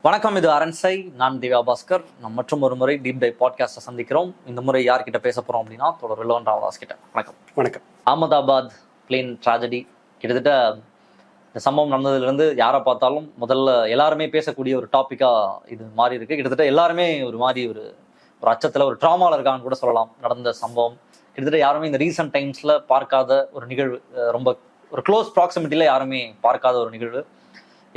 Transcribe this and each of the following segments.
வணக்கம், இது அரண்சை. நான் திவ்யா பாஸ்கர். மற்றும் ஒரு முறை டீப் டைவ் பாட்காஸ்ட்டை சந்திக்கிறோம். இந்த முறை யார்கிட்ட பேச போறோம் அப்படின்னா தொடர் ரிலவன் ராமதாஸ் கிட்ட. வணக்கம். வணக்கம். அகமதாபாத் பிளேன் ட்ராஜடி கிட்டத்தட்ட இந்த சம்பவம் நடந்ததுலேருந்து யாரை பார்த்தாலும் முதல்ல எல்லாருமே பேசக்கூடிய ஒரு டாப்பிக்கா இது மாறி இருக்கு. கிட்டத்தட்ட எல்லாருமே ஒரு மாதிரி ஒரு அச்சத்தில் ஒரு ட்ராமாவில் இருக்கான்னு கூட சொல்லலாம். நடந்த சம்பவம் கிட்டத்தட்ட யாருமே இந்த ரீசன்ட் டைம்ஸ்ல பார்க்காத ஒரு நிகழ்வு, ரொம்ப ஒரு க்ளோஸ் ப்ராக்சிமிட்டியில யாருமே பார்க்காத ஒரு நிகழ்வு.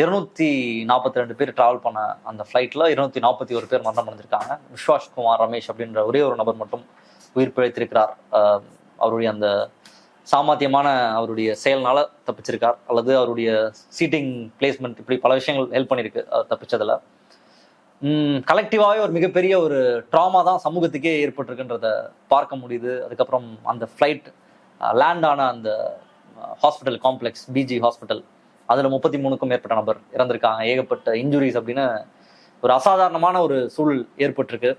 242 பேர் டிராவல் பண்ண அந்த ஃப்ளைட்டில் 241 பேர் மரணம் அடைஞ்சிருக்காங்க. விஸ்வாஸ் குமார் ரமேஷ் அப்படின்ற ஒரே ஒரு நபர் மட்டும் உயிர் பிழைத்திருக்கிறார். அவருடைய அந்த சாமர்த்தியமான அவருடைய செயல்னால தப்பிச்சிருக்கார், அல்லது அவருடைய சீட்டிங் பிளேஸ்மெண்ட், இப்படி பல விஷயங்கள் ஹெல்ப் பண்ணியிருக்கு தப்பிச்சதில். கலெக்டிவாகவே ஒரு மிகப்பெரிய ஒரு ட்ராமா தான் சமூகத்துக்கே ஏற்பட்டிருக்குன்றத பார்க்க முடியுது. அதுக்கப்புறம் அந்த ஃப்ளைட் லேண்ட் ஆன அந்த ஹாஸ்பிட்டல் காம்ப்ளெக்ஸ், பிஜி ஹாஸ்பிட்டல், அதில் 33க்கும் மேற்பட்ட நபர் இறந்திருக்காங்க. ஏகப்பட்ட இன்ஜுரிஸ் அப்படின்னு ஒரு அசாதாரணமான ஒரு சூழல் ஏற்பட்டிருக்கு.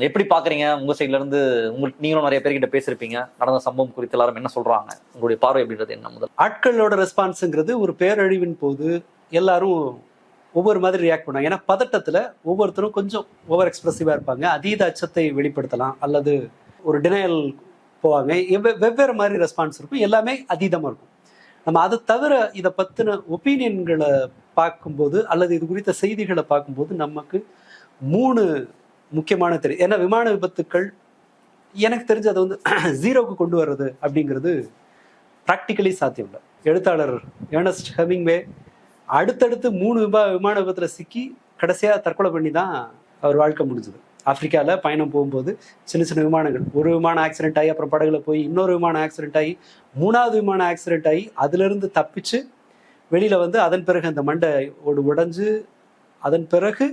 எப்படி பார்க்குறீங்க உங்கள் சைட்லேருந்து? நீங்களும் நிறைய பேர்கிட்ட பேசியிருப்பீங்க. நடந்த சம்பவம் குறித்து எல்லாரும் என்ன சொல்கிறாங்க? உங்களுடைய பார்வை அப்படின்றது என்ன? முதல் ஆட்களோட ரெஸ்பான்ஸுங்கிறது ஒரு பேரழிவின் போது எல்லாரும் ஒவ்வொரு மாதிரி ரியாக்ட் பண்ணாங்க. ஏன்னா பதட்டத்தில் ஒவ்வொருத்தரும் கொஞ்சம் ஓவர் எக்ஸ்பிரசிவாக இருப்பாங்க. அதீத அச்சத்தை வெளிப்படுத்தலாம், அல்லது ஒரு டினையல் போவாங்க. வெவ்வேறு மாதிரி ரெஸ்பான்ஸ் இருக்கும். எல்லாமே அதீதமாக இருக்கும். நம்ம அதை தவிர இதை பற்றின ஒப்பீனியன்களை பார்க்கும்போது, அல்லது இது குறித்த செய்திகளை பார்க்கும்போது நமக்கு 3 முக்கியமான தெரியும். ஏன்னா விமான விபத்துக்கள் எனக்கு தெரிஞ்சு அதை வந்து 0க்கு கொண்டு வர்றது அப்படிங்கிறது ப்ராக்டிக்கலி சாத்தியம் இல்லை. எழுத்தாளர் ஏர்னஸ்ட் ஹெமிங்வே அடுத்தடுத்து 3 விமான விபத்தில் சிக்கி கடைசியாக தற்கொலை பண்ணி தான் அவர் வாழ்க்கை முடிஞ்சது. ஆப்பிரிக்காவில் பயணம் போகும்போது சின்ன சின்ன விமானங்கள், ஒரு விமானம் ஆக்சிடென்ட் ஆகி அப்புறம் படகுல போய் இன்னொரு விமானம் ஆக்சிடென்ட் ஆகி 3வது விமானம் ஆக்சிடென்ட் ஆகி அதிலிருந்து தப்பிச்சு வெளியில் வந்து அதன் பிறகு அந்த மண்டை உடைஞ்சு அதன் பிறகு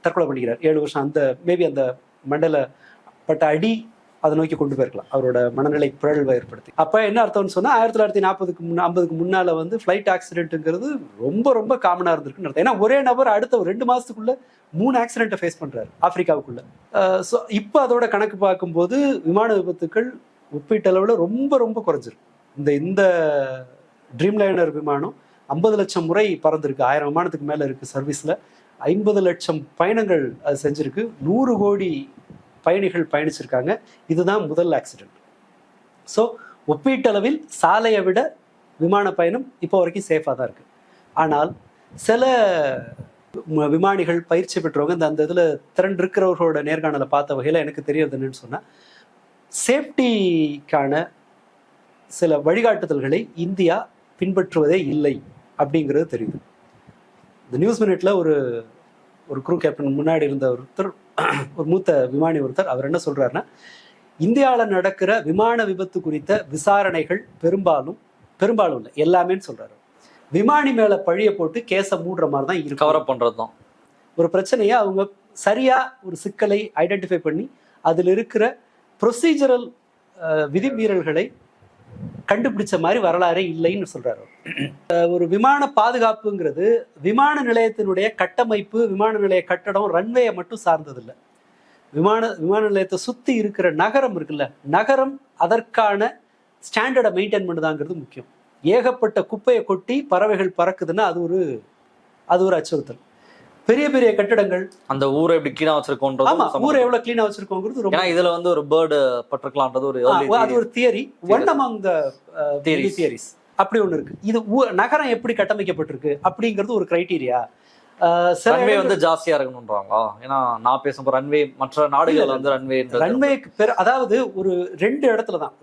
தற்கொலை பண்ணிக்கிறார். 7 வருஷம் அந்த மேபி அந்த மண்டையில் பட்ட அடி அதை நோக்கி கொண்டு போயிருக்கலாம், அவரோட மனநிலை பிறழ்வை ஏற்படுத்தி. அப்போ என்ன அர்த்தம்னு சொன்னால் 1940க்கு 50க்கு முன்னால் வந்து ஃப்ளைட் ஆக்சிடென்ட்டுங்கிறது ரொம்ப ரொம்ப காமனாக இருந்திருக்குன்னு அர்த்தம். ஏன்னா ஒரே நபர் அடுத்த ஒரு 2 மாதத்துக்குள்ள 3 ஆக்சிடென்ட்டை ஃபேஸ் பண்ணுறாரு ஆப்பிரிக்காவுக்குள்ள. ஸோ இப்போ அதோட கணக்கு பார்க்கும்போது விமான விபத்துக்கள் ஒப்பீட்டளவில் ரொம்ப ரொம்ப குறைஞ்சிருக்கு. இந்த ட்ரீம் லைனர் விமானம் 50 லட்சம் முறை பறந்துருக்கு. 1000 விமானத்துக்கு மேலே இருக்குது சர்வீஸில். 50 லட்சம் பயணங்கள் அது செஞ்சுருக்கு. 100 கோடி பயணிகள் பயணிச்சிருக்காங்க. இதுதான் முதல் ஆக்சிடென்ட். ஸோ ஒப்பீட்டளவில் சாலையை விட விமான பயணம் இப்போ வரைக்கும் சேஃபாக தான் இருக்குது. ஆனால் சில விமானிகள், பயிற்சி பெற்றவங்க, அந்த இதில் திறன் இருக்கிறவர்களோட நேர்காணலை பார்த்த வகையில் எனக்கு தெரியறது என்னன்னு சொன்னால், சேஃப்டிக்கான சில வழிகாட்டுதல்களை இந்தியா பின்பற்றுவதே இல்லை அப்படிங்கிறது தெரியுது. இந்த நியூஸ் மினிட்ல ஒரு க்ரூ கேப்டன் முன்னாடி இருந்த ஒருத்தர், ஒரு மூத்த விமானி ஒருத்தர், அவர் என்ன சொல்றாருன்னா, இந்தியாவில் நடக்கிற விமான விபத்து குறித்த விசாரணைகள் பெரும்பாலும் இல்லை, எல்லாமேன்னு சொல்றாரு. விமானி மேல பழிய போட்டு கேஸை மூடுற மாதிரி தான் இருக்கு. கவர் அப் பண்றது தான் ஒரு பிரச்சனையை அவங்க சரியா ஒரு சிக்கலை ஐடென்டிஃபை பண்ணி அதில் இருக்கிற ப்ரொசீஜரல் விதிமீறல்களை கண்டுபிடிச்ச மாதிரி வரலாறே இல்லைன்னு சொல்றாரு. ஒரு விமான பாதுகாப்புங்கிறது விமான நிலையத்தினுடைய கட்டமைப்பு, விமான நிலைய கட்டடம், ரன்வேயை மட்டும் சார்ந்ததில்லை. விமான நிலையத்தை சுற்றி இருக்கிற நகரம் இருக்குல்ல, நகரம் அதற்கான ஸ்டாண்டர்டை மெயின்டைன் பண்ணுதாங்கிறது முக்கியம். ஏகப்பட்ட குப்பையை கொட்டி பறவைகள் பறக்குதுன்னா அது ஒரு அச்சுறுத்தல். பெரிய பெரிய கட்டிடங்கள், அந்த ஊரை எப்படி கிளீனா வச்சிருக்கோம், ஆமா, ஊரை எவ்வளவு கிளீனா வச்சிருக்கோங்கிறது ரொம்ப. இதுல வந்து ஒரு பேர்டு பட்டிருக்கலாம்ன்றது அது ஒரு theory, one among the theories. அப்படி ஒண்ணு இருக்கு. இது நகரம் எப்படி கட்டமைக்கப்பட்டிருக்கு அப்படிங்கிறது ஒரு கிரைட்டீரியா. ரன்வே வந்து ஜாஸ்தியா இருக்கணும்ன்றாங்களா? ஏன்னா நான் பேசும்போது ரன்வே மற்ற நாடுகள் வந்து ரன்வே அதாவது ஒரு 2 இடத்துல தான்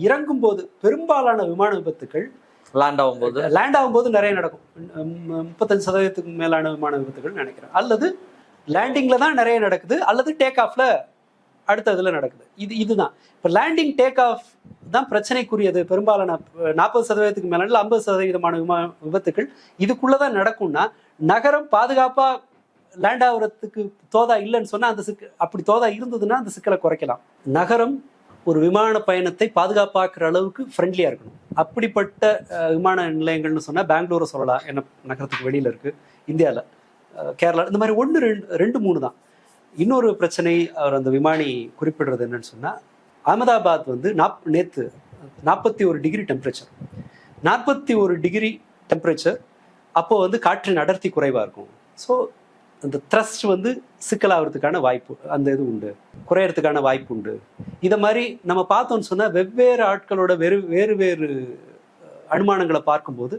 இறங்கும் போது பெரும்பாலான விமான விபத்துக்கள் லேண்ட் ஆகும்போது நிறைய நடக்கும். 35% மேலான விமான விபத்துகள் நினைக்கிறேன். அல்லது லேண்டிங்ல தான் நிறைய நடக்குது, அல்லது டேக் ஆஃப்ல அடுத்த இதுல நடக்குது. இதுதான் இப்போ லேண்டிங் டேக் ஆஃப் தான் பிரச்சனைக்குரியது. பெரும்பாலான 40%க்கு மேல 50% விபத்துக்கள் இதுக்குள்ளதான் நடக்கும்னா, நகரம் பாதுகாப்பா லேண்ட் ஆகுறதுக்கு தோதா இல்லைன்னு சொன்னா அந்த அப்படி தோதா இருந்ததுன்னா அந்த சிக்கலை குறைக்கலாம். நகரம் ஒரு விமான பயணத்தை பாதுகாப்பாக்குற அளவுக்கு ஃப்ரெண்ட்லியா இருக்கணும். அப்படிப்பட்ட விமான நிலையங்கள்னு சொன்னா பெங்களூரை சொல்லலாம், என்ன நகரத்துக்கு வெளியில இருக்கு. இந்தியாவில் கேரளா இந்த மாதிரி 1, 2, 3 தான். இன்னொரு பிரச்சனை அவர் அந்த விமானி குறிப்பிடுறது என்னன்னு சொன்னா, அகமதாபாத் வந்து நேற்று 41 டிகிரி டெம்பரேச்சர், 41 டிகிரி டெம்பரேச்சர் அப்போ வந்து காற்றின் அடர்த்தி குறைவாக இருக்கும். ஸோ அந்த த்ரஸ்ட் வந்து சிக்கலாகிறதுக்கான வாய்ப்பு அந்த இது உண்டு, குறையறதுக்கான வாய்ப்பு உண்டு. இதை மாதிரி நம்ம பார்த்தோம்னு சொன்னால் வெவ்வேறு ஆட்களோட வேறு வேறு அனுமானங்களை பார்க்கும்போது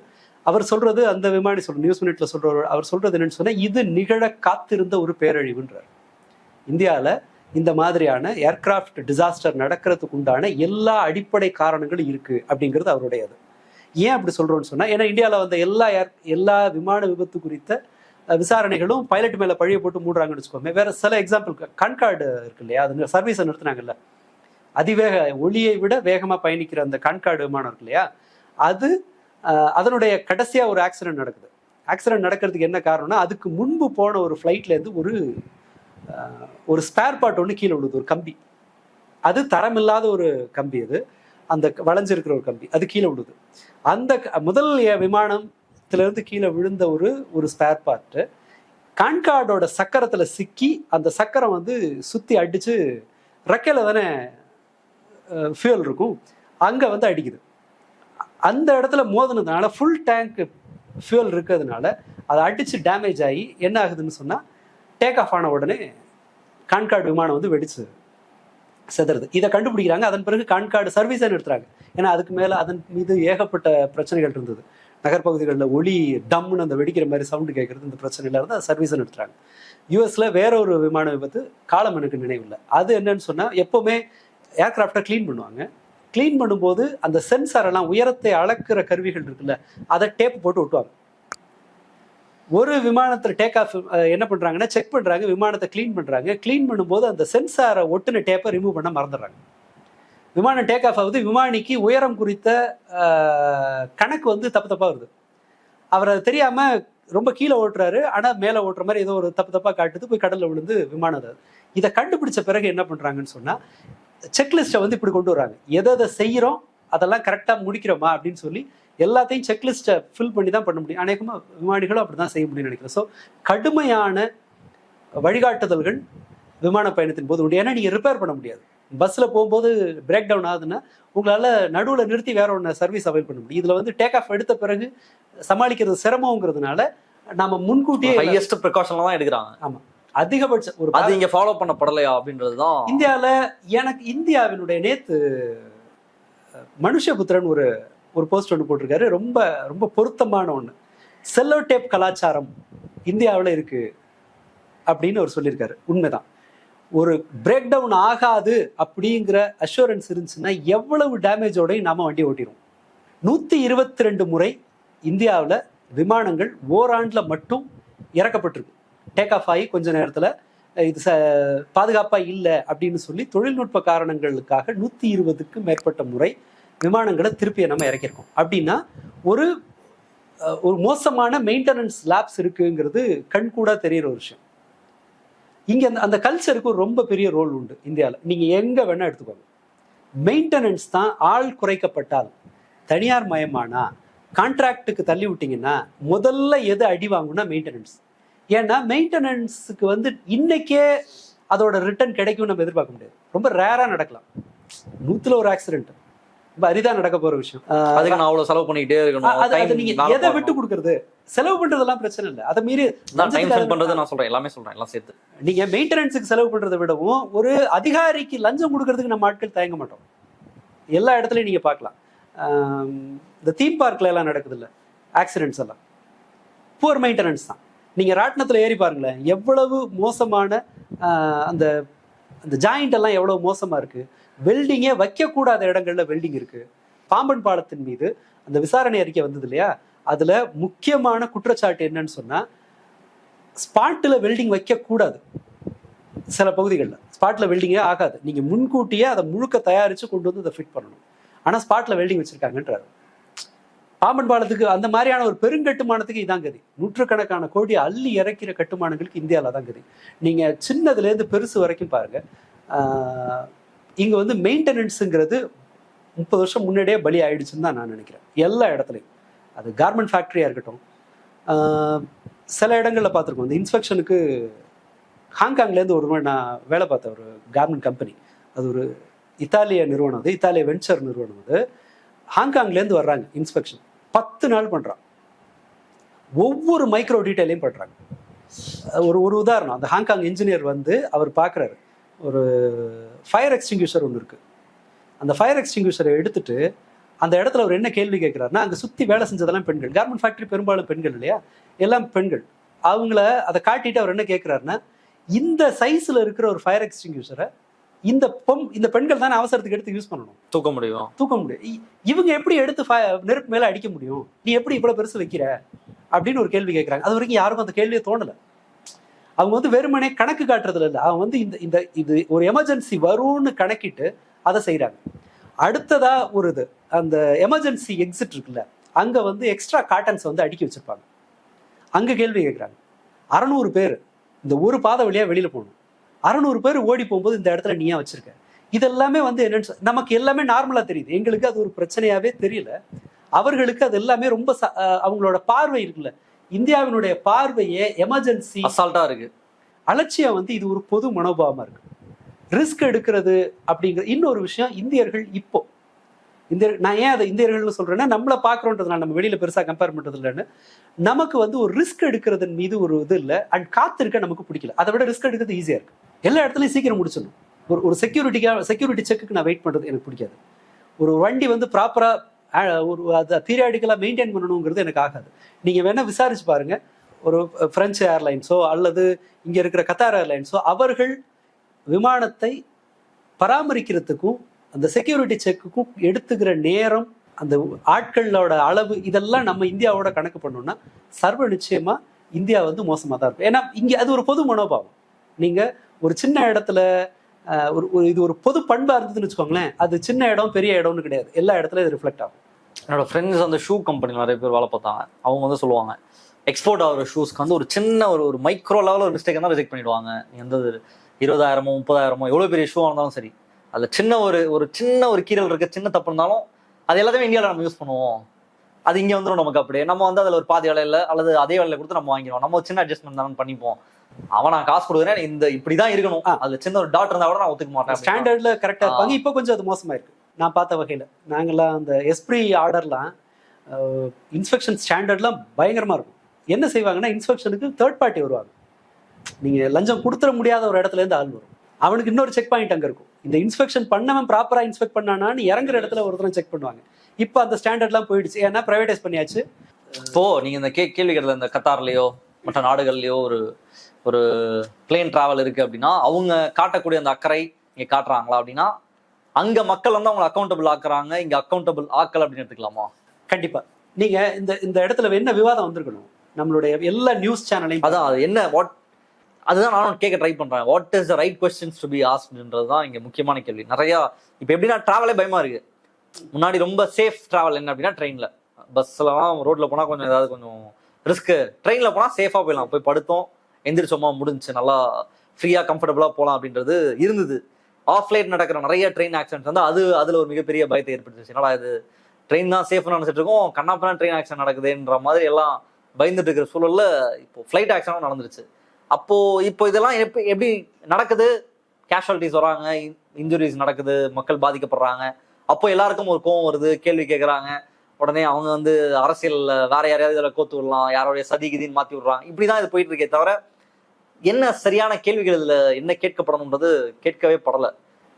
அவர் சொல்றது, அந்த விமானி நியூஸ் மினிட்ல அவர் சொல்றது என்னன்னு சொன்னா, இது நிகழ காத்திருந்த ஒரு பேரழிவுன்றார். இந்தியாவில் இந்த மாதிரியான ஏர்கிராஃப்ட் டிசாஸ்டர் நடக்கிறதுக்கு உண்டான எல்லா அடிப்படை காரணங்களும் இருக்கு அப்படிங்கிறது அவருடையது. ஏன் அப்படி சொல்றோம்னு சொன்னா, ஏன்னா இந்தியாவில் வந்த எல்லா விமான விபத்து குறித்த விசாரணைகளும் பைலட் மேல பழிய போட்டு மூடுறாங்கன்னு வச்சுக்கோங்க. வேற சில எக்ஸாம்பிள், கண்கார்டு இருக்கு இல்லையா, அது சர்வீஸை நிறுத்தினாங்கல்ல, அதிவேக ஒளியை விட வேகமா பயணிக்கிற அந்த கண்கார்டு விமானம் இருக்கு இல்லையா, அது அதனுடைய கடைசியா ஒரு ஆக்சிடென்ட் நடக்குது. ஆக்சிடென்ட் நடக்கிறதுக்கு என்ன காரணம்னா, அதுக்கு முன்பு போன ஒரு ஃப்ளைட்ல இருந்து ஒரு ஸ்பேர் பார்ட் ஒன்று கீழே விழுது, ஒரு கம்பி. அது தரமில்லாத ஒரு கம்பி, அது அந்த வளைஞ்சிருக்கிற ஒரு கம்பி, அது கீழே விழுது. அந்த முதல் விமானத்திலிருந்து கீழே விழுந்த ஒரு ஸ்பேர் பார்ட்டு கான்கார்டோட சக்கரத்துல சிக்கி, அந்த சக்கரம் வந்து சுத்தி அடிச்சு, ரெக்கையில தானே ஃபியூல் இருக்கும், அங்க வந்து அடிக்குது. அந்த இடத்துல மோதினதுனால ஃபுல் டேங்க் ஃபியூல் இருக்கிறதுனால அதை அடிச்சு டேமேஜ் ஆகி என்ன ஆகுதுன்னு சொன்னா, டேக் ஆஃப் ஆன உடனே கான்கார்டு விமானம் வந்து வெடிச்சு செதறுது. இதை கண்டுபிடிக்கிறாங்க. அதன் பிறகு கான்கார்டு சர்வீஸை நிறுத்துறாங்க. ஏன்னா அதுக்கு மேலே அதன் மீது ஏகப்பட்ட பிரச்சனைகள் இருந்தது. நகர்பகுதிகளில் ஒளி டம்னு அந்த வெடிக்கிற மாதிரி சவுண்டு கேட்கறது, இந்த பிரச்சனையில இருந்து சர்வீஸை நிறுத்துறாங்க. யூஎஸ்ல வேற ஒரு விமான விபத்து, காலம் எனக்கு நினைவில்லை. அது என்னன்னு சொன்னால், எப்போவுமே ஏர்கிராஃப்டை க்ளீன் பண்ணுவாங்க. க்ளீன் பண்ணும்போது அந்த சென்சார் எல்லாம், உயரத்தை அளக்குற கருவிகள் இருக்குல்ல, அதை டேப் போட்டு ஒட்டுவாங்க. ஒரு விமானத்தில் டேக் ஆஃப் என்ன பண்றாங்கன்னா, செக் பண்றாங்க, விமானத்தை க்ளீன் பண்றாங்க. க்ளீன் பண்ணும்போது அந்த சென்சாரை ஒட்டுன டேப்பை ரிமூவ் பண்ண மறந்துடுறாங்க. விமானம் டேக் ஆஃப் ஆகுது, விமானிக்கு உயரம் குறித்த கணக்கு வந்து தப்பா வருது. அவர் அது தெரியாம ரொம்ப கீழே ஓட்டுறாரு, ஆனா மேலே ஓட்டுற மாதிரி ஏதோ ஒரு தப்பா காட்டுது, போய் கடல்ல விழுந்து விமானம். இதை கண்டுபிடிச்ச பிறகு என்ன பண்றாங்கன்னு சொன்னா, செக்லிஸ்ட்டை வந்து இப்படி கொண்டு வராங்க. எதை செய்யறோம், அதெல்லாம் கரெக்டா முடிக்கிறோமா அப்படின்னு சொல்லி எல்லாத்தையும் செக்லிஸ்ட்டை ஃபில் பண்ணி தான் பண்ண முடியும். அநேகமாக விமானிகளும் அப்படிதான் செய்ய முடியும்னு நினைக்கிறேன். ஸோ கடுமையான வழிகாட்டுதல்கள் விமான பயணத்தின் போது உண்டு. ஏன்னா நீங்கள் ரிப்பேர் பண்ண முடியாது. பஸ்ஸில் போகும்போது பிரேக் டவுன் ஆகுதுன்னா உங்களால் நடுவில் நிறுத்தி வேற ஒன்று சர்வீஸ் அவைல் பண்ண முடியும். இதில் வந்து டேக் ஆஃப் எடுத்த பிறகு சமாளிக்கிறது சிரமங்கிறதுனால நம்ம முன்கூட்டியே ஹையஸ்ட் ப்ரிகாஷன்லாம் தான் எடுக்கிறாங்க. ஆமாம், அதிகபட்ச ஒரு அது இங்கே ஃபாலோ பண்ணப்படலையா அப்படின்றது தான் இந்தியாவில். இந்தியாவினுடைய நேற்று மனுஷபுத்திரன் ஒரு போஸ்ட் ஒன்று போட்டிருக்காரு, ரொம்ப ரொம்ப பொருத்தமான ஒன்று. செல்லோ டேப் கலாச்சாரம் இந்தியாவில் இருக்கு அப்படின்னு அவர் சொல்லியிருக்காரு. உண்மைதான். ஒரு பிரேக் டவுன் ஆகாது அப்படிங்கிற அஷூரன்ஸ் இருந்துச்சுன்னா எவ்வளவு டேமேஜோடையும் நாம வண்டி ஓட்டிடுவோம். 122 முறை இந்தியாவில் விமானங்கள் ஓராண்டுல மட்டும் இறக்கப்பட்டிருக்கு. டேக் ஆஃப் ஆகி கொஞ்ச நேரத்தில் இது பாதுகாப்பா இல்லை அப்படின்னு சொல்லி தொழில்நுட்ப காரணங்களுக்காக 120க்கும் மேற்பட்ட முறை விமானங்களை திருப்பி நம்ம இறக்கியிருக்கோம். அப்படின்னா ஒரு மோசமான மெயின்டெனன்ஸ் லேப்ஸ் இருக்குங்கிறது கண்கூடா தெரிகிற ஒரு விஷயம். இங்க அந்த கல்ச்சருக்கு ஒரு ரொம்ப பெரிய ரோல் உண்டு இந்தியாவில். நீங்க எங்க வேணா எடுத்துக்கோங்க, மெயின்டெனன்ஸ் தான். ஆள் குறைக்கப்பட்டால், தனியார் மயமானா, கான்ட்ராக்டுக்கு தள்ளி விட்டீங்கன்னா முதல்ல எது அடி வாங்கும்னா மெயின்டெனன்ஸ். ஏன்னா மெயின்டெனன்ஸுக்கு வந்து இன்னைக்கே அதோட ரிட்டர்ன் கிடைக்கும் நம்ம எதிர்பார்க்க முடியாது. ரொம்ப ரேரா நடக்கலாம், 100ல் ஒரு ஆக்சிடென்ட், ரொம்ப அரிதா நடக்க போற விஷயம். அதுக்கு நான் அவ்வளவு செலவு பண்ணிக்கிட்டே இருக்கணும். நீங்க எதை விட்டு கொடுக்கறது, செலவு பண்றதெல்லாம் பிரச்சனை இல்லை. அதை மீறி பண்றது நான் சொல்றேன், எல்லாமே சொல்றேன், எல்லாம் சேர்த்து. நீங்க மெயின்டெனன்ஸுக்கு செலவு பண்றதை விடவும் ஒரு அதிகாரிக்கு லஞ்சம் கொடுக்கறதுக்கு நம்ம ஆட்கள் தயங்க மாட்டோம். எல்லா இடத்துலயும் நீங்க பார்க்கலாம். இந்த தீம் பார்க்ல எல்லாம் நடக்குது இல்ல ஆக்சிடென்ட்ஸ் எல்லாம், புவர் மெயின்டெனன்ஸ் தான். நீங்க ராட்டினத்துல ஏறி பாருங்களேன், எவ்வளவு மோசமான அந்த ஜாயிண்ட் எல்லாம் எவ்வளவு மோசமா இருக்கு. வெல்டிங்கே வைக்கக்கூடாத இடங்கள்ல வெல்டிங் இருக்கு. பாம்பன் பாலத்தின் மீது அந்த விசாரணை அறிக்கை வந்தது இல்லையா, அதுல முக்கியமான குற்றச்சாட்டு என்னன்னு சொன்னா, ஸ்பாட்ல வெல்டிங் வைக்கக்கூடாது. சில பகுதிகளில் ஸ்பாட்ல வெல்டிங்கே ஆகாது. நீங்க முன்கூட்டியே அதை முழுக்க தயாரிச்சு கொண்டு வந்து அதை ஃபிட் பண்ணணும். ஆனா ஸ்பாட்ல வெல்டிங் வச்சிருக்காங்கன்றாரு. பாம்பன் பாலத்துக்கு அந்த மாதிரியான ஒரு பெருங்கட்டுமானத்துக்கு இதான் கதி. நூற்றுக்கணக்கான கோடி அள்ளி இறக்கிற கட்டுமானங்களுக்கு இந்தியாவில் தான் கதி. நீங்க சின்னதுலேருந்து பெருசு வரைக்கும் பாருங்க. இங்க வந்து மெயின்டெனன்ஸுங்கிறது 30 வருஷம் முன்னாடியே பலி ஆயிடுச்சுன்னு தான் நான் நினைக்கிறேன். எல்லா இடத்துலையும், அது கார்மெண்ட் ஃபேக்டரியா இருக்கட்டும், சில இடங்கள்ல பார்த்துருக்கோம். இந்த இன்ஸ்பெக்ஷனுக்கு ஹாங்காங்லேருந்து ஒரு நான் வேலை பார்த்த ஒரு கார்மெண்ட் கம்பெனி, அது ஒரு இத்தாலிய நிறுவனம், அது இத்தாலிய வெஞ்சர் நிறுவனம். அது ஹாங்காங்லேருந்து வர்றாங்க இன்ஸ்பெக்ஷன், 10 நாள் பண்றாங்க. ஒவ்வொரு மைக்ரோ டீட்டெயிலையும் பண்றாங்க. ஒரு ஒரு உதாரணம், அந்த ஹாங்காங் இன்ஜினியர் வந்து அவர் பார்க்குறாரு, ஒரு ஃபயர் எக்ஸ்டிங்யூஷர் ஒன்று இருக்குது. அந்த ஃபயர் எக்ஸ்டிங்யூஷரை எடுத்துட்டு அந்த இடத்துல அவர் என்ன கேள்வி கேட்குறாருன்னா, அங்கே சுற்றி வேலை செஞ்சதெல்லாம் பெண்கள், கார்மெண்ட் ஃபேக்ட்ரி பெரும்பாலும் பெண்கள் இல்லையா, எல்லாம் பெண்கள். அவங்கள அதை காட்டிட்டு அவர் என்ன கேட்குறாருன்னா, இந்த சைஸில் இருக்கிற ஒரு ஃபயர் எக்ஸ்டிங்யூஷரை இந்த பெண்கள் தானே அவசரத்துக்கு எடுத்து யூஸ் பண்ணணும், தூக்க முடியும். இவங்க எப்படி எடுத்து நெருப்பு மேலே அடிக்க முடியும், நீ எப்படி இவ்வளோ பெருசு வைக்கிற அப்படின்னு ஒரு கேள்வி கேட்குறாங்க. அது வரைக்கும் யாருக்கும் அந்த கேள்வியை தோணலை. அவங்க வந்து வெறுமனே கணக்கு காட்டுறதுல இல்லை, அவங்க வந்து இது ஒரு எமர்ஜென்சி வரும்னு கணக்கிட்டு அதை செய்கிறாங்க. அடுத்ததா ஒரு இது, அந்த எமர்ஜென்சி எக்ஸிட் இருக்குல்ல, அங்கே வந்து எக்ஸ்ட்ரா காட்டன்ஸ் வந்து அடுக்கி வச்சிருப்பாங்க. அங்கே கேள்வி கேட்குறாங்க, 600 பேர் இந்த ஒரு பாதை வழியாக வெளியில் போகணும், 600 பேர் ஓடி போகும்போது இந்த இடத்துல நீயா வச்சிருக்க. இதெல்லாமே வந்து என்னன்னு நமக்கு எல்லாமே நார்மலா தெரியுது, எங்களுக்கு அது ஒரு பிரச்சனையாவே தெரியல. அவர்களுக்கு அது எல்லாமே ரொம்ப அவங்களோட பார்வை இருக்குல்ல, இந்தியாவினுடைய பார்வையே எமர்ஜென்சி அசால்ட்டா இருக்கு, அலட்சியம் வந்து இது ஒரு பொது மனோபாவமா இருக்கு. ரிஸ்க் எடுக்கிறது அப்படிங்கிற இன்னொரு விஷயம். இந்தியர்கள் இப்போ நான் ஏன் அதை இந்தியர்கள்னு சொல்றேன்னா, நம்மளை பார்க்குறோன்றதுனால, நம்ம வெளியில பெருசா கம்பேர் பண்றது இல்லைன்னு, நமக்கு வந்து ஒரு ரிஸ்க் எடுக்கிறதன் மீது ஒரு இது இல்லை, அண்ட் காத்திருக்க நமக்கு பிடிக்கல. அதை விட ரிஸ்க் எடுக்கிறது ஈஸியா இருக்கு, எல்லா இடத்துலையும் சீக்கிரம் முடிச்சிடணும். ஒரு செக்யூரிட்டி செக்குக்கு நான் வெயிட் பண்றது எனக்கு பிடிக்காது. ஒரு வண்டி வந்து ப்ராப்பரா ஒரு அதை பீரியாடிக்கலா மெயின்டைன் பண்ணணுங்கிறது எனக்கு ஆகாது. நீங்க வேணா விசாரிச்சு பாருங்க, ஒரு பிரெஞ்சு ஏர்லைன்ஸோ அல்லது இங்க இருக்கிற கத்தார் ஏர்லைன்ஸோ, அவர்கள் விமானத்தை பராமரிக்கிறதுக்கும் அந்த செக்யூரிட்டி செக்குக்கும் எடுத்துக்கிற நேரம், அந்த ஆட்களோட அளவு, இதெல்லாம் நம்ம இந்தியாவோட கணக்கு பண்ணோம்னா சர்வ நிச்சயமா இந்தியா வந்து மோசமாக தான் இருக்கும். ஏன்னா இங்கே அது ஒரு பொது மனோபாவம். நீங்க ஒரு சின்ன இடத்துல இது ஒரு பொது பண்பா இருந்ததுன்னு வச்சுக்கோங்களேன், அது சின்ன இடம் பெரிய இடம்னு கிடையாது, எல்லா இடத்துலயும் இது ரிஃப்ளெக்ட் ஆகும். என்னோட ஃப்ரெண்ட்ஸ் அந்த ஷூ கம்பெனியில் நிறைய பேர் வேலை பார்த்தாங்க. அவங்க வந்து சொல்லுவாங்க, எக்ஸ்போர்ட் ஆகிற ஷூஸ்க்கு வந்து ஒரு சின்ன ஒரு மைக்ரோ லெவலில் ஒரு மிஸ்டேக் தான் ரிஜெக்ட் பண்ணிடுவாங்க. எந்த 20,000 30,000 எவ்வளோ பெரிய ஷூவாக இருந்தாலும் சரி, அதில் சின்ன ஒரு கீரல் இருக்க, சின்ன தப்பு இருந்தாலும் அது எல்லாத்தையுமே இந்தியாவில் நம்ம யூஸ் பண்ணுவோம், அது இங்கே வந்துடும் நமக்கு. அப்படியே நம்ம வந்து அதில் ஒரு பாதி வேலையில் அல்லது அதே வேலையில் கொடுத்து நம்ம வாங்கிடுவோம், நம்ம சின்ன அட்ஜஸ்ட்மெண்ட் தானே பண்ணிப்போம். அவன் நான் காசு கொடுக்குறேன், இப்படிதான் இருக்கணும், அதுல சின்ன ஒரு டாட் இருந்தா கூட நான் ஒத்துக்க மாட்டேன். ஸ்டாண்டர்ட்ல கரெக்டா இருப்பாங்க. இப்போ கொஞ்சம் அது மோசமா இருக்கு நான் பார்த்த வகையில. நாங்களாம் அந்த எஸ்பிரி ஆர்டர்லாம் இன்ஸ்பெக்ஷன் ஸ்டாண்டர்ட்லாம் பயங்கரமா இருக்கும். என்ன செய்வாங்கன்னா, இன்ஸ்பெக்ஷனுக்கு தேர்ட் பார்ட்டி வருவாங்க. நீங்க லஞ்சம் கொடுத்துட முடியாத ஒரு இடத்துல இருந்து ஆள் வரும், அவனுக்கு இன்னொரு செக் பாயிண்ட் அங்க இருக்கும். இந்த இன்ஸ்பெக்ஷன் பண்ணவன் ப்ராப்பரா இன்ஸ்பெக்ட் பண்ணானான்னு இறங்குற இடத்துல ஒருத்தரம் செக் பண்ணுவாங்க. இப்போ அந்த ஸ்டாண்டர்ட்லாம் போயிடுச்சு, ஏன்னா பிரைவேடைஸ் பண்ணியாச்சு. இப்போ நீங்க இந்த கேள்வி கேட்டல, இந்த கத்தார்லயோ மற்ற நாடுகள்லயோ ஒரு பிளேன் டிராவல் இருக்கு அப்படின்னா, அவங்க காட்டக்கூடிய அந்த அக்கறை இங்க காட்டுறாங்களா அப்படின்னா, அங்க மக்கள் வந்து அவங்க அக்கௌண்டபிள் ஆக்குறாங்க, இங்க அக்கௌண்டபிள் ஆக்கல் அப்படின்னு எடுத்துக்கலாமா? கண்டிப்பா. நீங்க இந்த இடத்துல என்ன விவாதம் வந்திருக்கணும், நம்மளுடைய எல்லா நியூஸ் சேனலையும். அதான் அது என்ன, அதுதான் நானும் கேட்க ட்ரை பண்றேன். What is the right questions to be ஆஸ்க்டுன்றதுதான் இங்க முக்கியமான கேள்வி. நிறைய இப்போ எப்படின்னா டிராவலே பயமா இருக்கு. முன்னாடி ரொம்ப சேஃப் டிராவல் என்ன அப்படின்னா ட்ரெயின்ல, பஸ்லாம் ரோட்ல போனா கொஞ்சம் ஏதாவது கொஞ்சம் ரிஸ்க், ட்ரெயின்ல போனா சேஃபா போயிடலாம், போய் படுத்தோம் எந்திரிச்சோமா முடிஞ்சு நல்லா ஃப்ரீயா கம்ஃபர்டபுளா போகலாம் அப்படின்றது இருந்தது. ஆஃப் லைட் நடக்கிற நிறைய ட்ரெயின் ஆக்சிடென்ட்ஸ் வந்து அதுல ஒரு மிகப்பெரிய பயத்தை ஏற்படுத்துச்சு. என்னடா இது ட்ரெயின் தான் சேஃப்னு நினைச்சிட்டு இருக்கோம், கண்ணாப்பா ட்ரெயின் ஆக்சிடென்ட் நடக்குதுன்ற மாதிரி எல்லாம் பயந்துட்டு இருக்கிற சூழல்ல இப்போ ஃபிளைட் ஆக்சிடென்ட் நடந்துருச்சு. இப்போ இதெல்லாம் எப்படி நடக்குது, கேஷுவாலிட்டிஸ் வராங்க, இன்ஜுரிஸ் நடக்குது, மக்கள் பாதிக்கப்படுறாங்க. அப்போ எல்லாருக்கும் ஒரு கோவம் வருது, கேள்வி கேட்குறாங்க. உடனே அவங்க வந்து அரசியல் வேற யாரையாவது இதில் கோத்து விடலாம், யாரோடைய சதிகிதின்னு மாற்றி விடுறாங்க. இப்படிதான் இது போயிட்டு இருக்கே தவிர என்ன சரியான கேள்விகள் இதுல என்ன கேட்கப்படணும்ன்றது கேட்கவே படலை.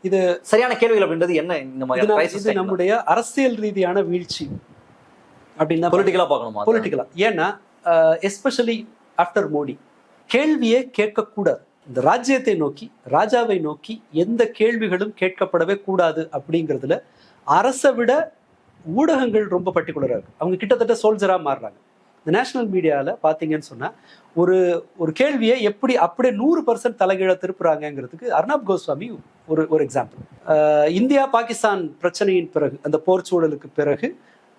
இது சரியான கேள்விகள் அப்படின்றது என்ன? இந்த மாதிரி நம்முடைய அரசியல் ரீதியான வீழ்ச்சி அப்படின்னா பொலிட்டிக்கலா பார்க்கணுமா? பொலிட்டிக்கலா. ஏன்னா எஸ்பெஷலி ஆஃப்டர் மோடி கேள்வியே கேட்கக்கூடாது. இந்த ராஜ்யத்தை நோக்கி, ராஜாவை நோக்கி எந்த கேள்விகளும் கேட்கப்படவே கூடாது அப்படிங்கிறதுல அரசை விட ஊடகங்கள் ரொம்ப பர்டிகுலராக இருக்கு. அவங்க கிட்டத்தட்ட சோல்ஜரா மாறுறாங்க. இந்த நேஷனல் மீடியாவில் பார்த்தீங்கன்னு சொன்னால் ஒரு கேள்வியை எப்படி அப்படியே 100% தலைகீழ திருப்புறாங்கிறதுக்கு அர்னாப் கோஸ்வாமி ஒரு எக்ஸாம்பிள். இந்தியா பாகிஸ்தான் பிரச்சனையின் பிறகு, அந்த போர் சூழலுக்கு பிறகு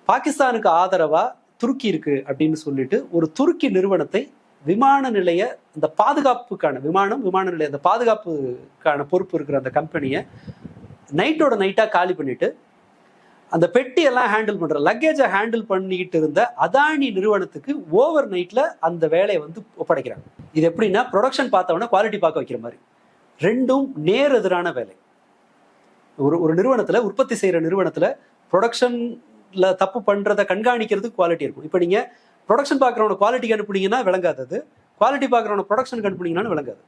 பாகிஸ்தானுக்கு ஆதரவா துருக்கி இருக்கு அப்படின்னு சொல்லிட்டு ஒரு துருக்கி நிறுவனத்தை விமான நிலைய இந்த பாதுகாப்புக்கான விமான நிலைய அந்த பாதுகாப்புக்கான பொறுப்பு இருக்கிற அந்த கம்பெனியை நைட்டோட நைட்டா காலி பண்ணிட்டு அந்த பெட்டியெல்லாம் ஹேண்டில் பண்ற, லக்கேஜை ஹேண்டில் பண்ணிக்கிட்டு இருந்த அதானி நிறுவனத்துக்கு ஓவர் நைட்ல அந்த வேலையை வந்து ஒப்படைக்கிறாங்க. இது எப்படின்னா, ப்ரொடக்ஷன் பார்த்தவொடனே குவாலிட்டி பார்க்க வைக்கிற மாதிரி, ரெண்டும் நேர் எதிரான வேலை. ஒரு நிறுவனத்துல, உற்பத்தி செய்யற நிறுவனத்துல ப்ரொடக்ஷன்ல தப்பு பண்றதை கண்காணிக்கிறதுக்கு குவாலிட்டி இருக்கும். இப்போ நீங்க ப்ரொடக்ஷன் பார்க்குறவன குவாலிட்டி அனுப்புனீங்கன்னா விளங்காதது, குவாலிட்டி பார்க்குறவன ப்ரொடக்ஷனுக்கு அனுப்புனீங்கன்னு விளங்காது.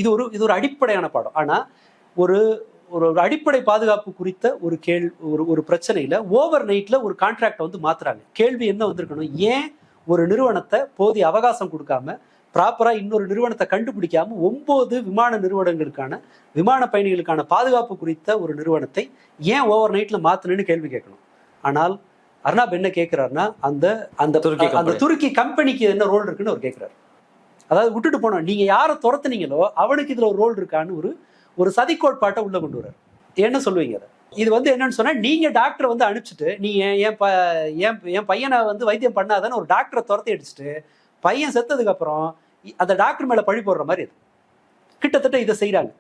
இது ஒரு அடிப்படையான பாடம். ஆனால் ஒரு ஒரு அடிப்படை பாதுகாப்பு குறித்த ஒரு பிரச்சனையில் ஓவர் நைட்டில் ஒரு கான்ட்ராக்டை வந்து மாற்றுறாங்க. கேள்வி என்ன வந்திருக்கணும், ஏன் ஒரு நிறுவனத்தை போதிய அவகாசம் கொடுக்காம ப்ராப்பராக இன்னொரு நிறுவனத்தை கண்டுபிடிக்காம 9 விமான நிறுவனங்களுக்கான விமான பயணிகளுக்கான பாதுகாப்பு குறித்த ஒரு நிறுவனத்தை ஏன் ஓவர் நைட்டில் மாற்றணும்னு கேள்வி கேட்கணும். ஆனால் அர்னாப் என்ன கேட்கிறாருன்னா, அந்த துருக்கி கம்பெனிக்கு என்ன ரோல் இருக்குன்னு அவர் கேட்கிறாரு. அதாவது விட்டுட்டு போனோம், நீங்க யாரை துரத்துனீங்களோ அவனுக்கு இதுல ஒரு ரோல் இருக்கான்னு ஒரு சதி கோட்பாட்டை உள்ள கொண்டு வர்றாரு. என்ன சொல்லுவீங்க அதை? இது வந்து என்னன்னு சொன்னா, நீங்க டாக்டரை வந்து அனுப்பிச்சிட்டு நீ என் பையனை வந்து வைத்தியம் பண்ணாதான்னு ஒரு டாக்டரை துரத்தி அடிச்சுட்டு பையன் செத்ததுக்கு அப்புறம் அந்த டாக்டர் மேல பழி போடுற மாதிரி அது கிட்டத்தட்ட இதை செய்யறாங்க.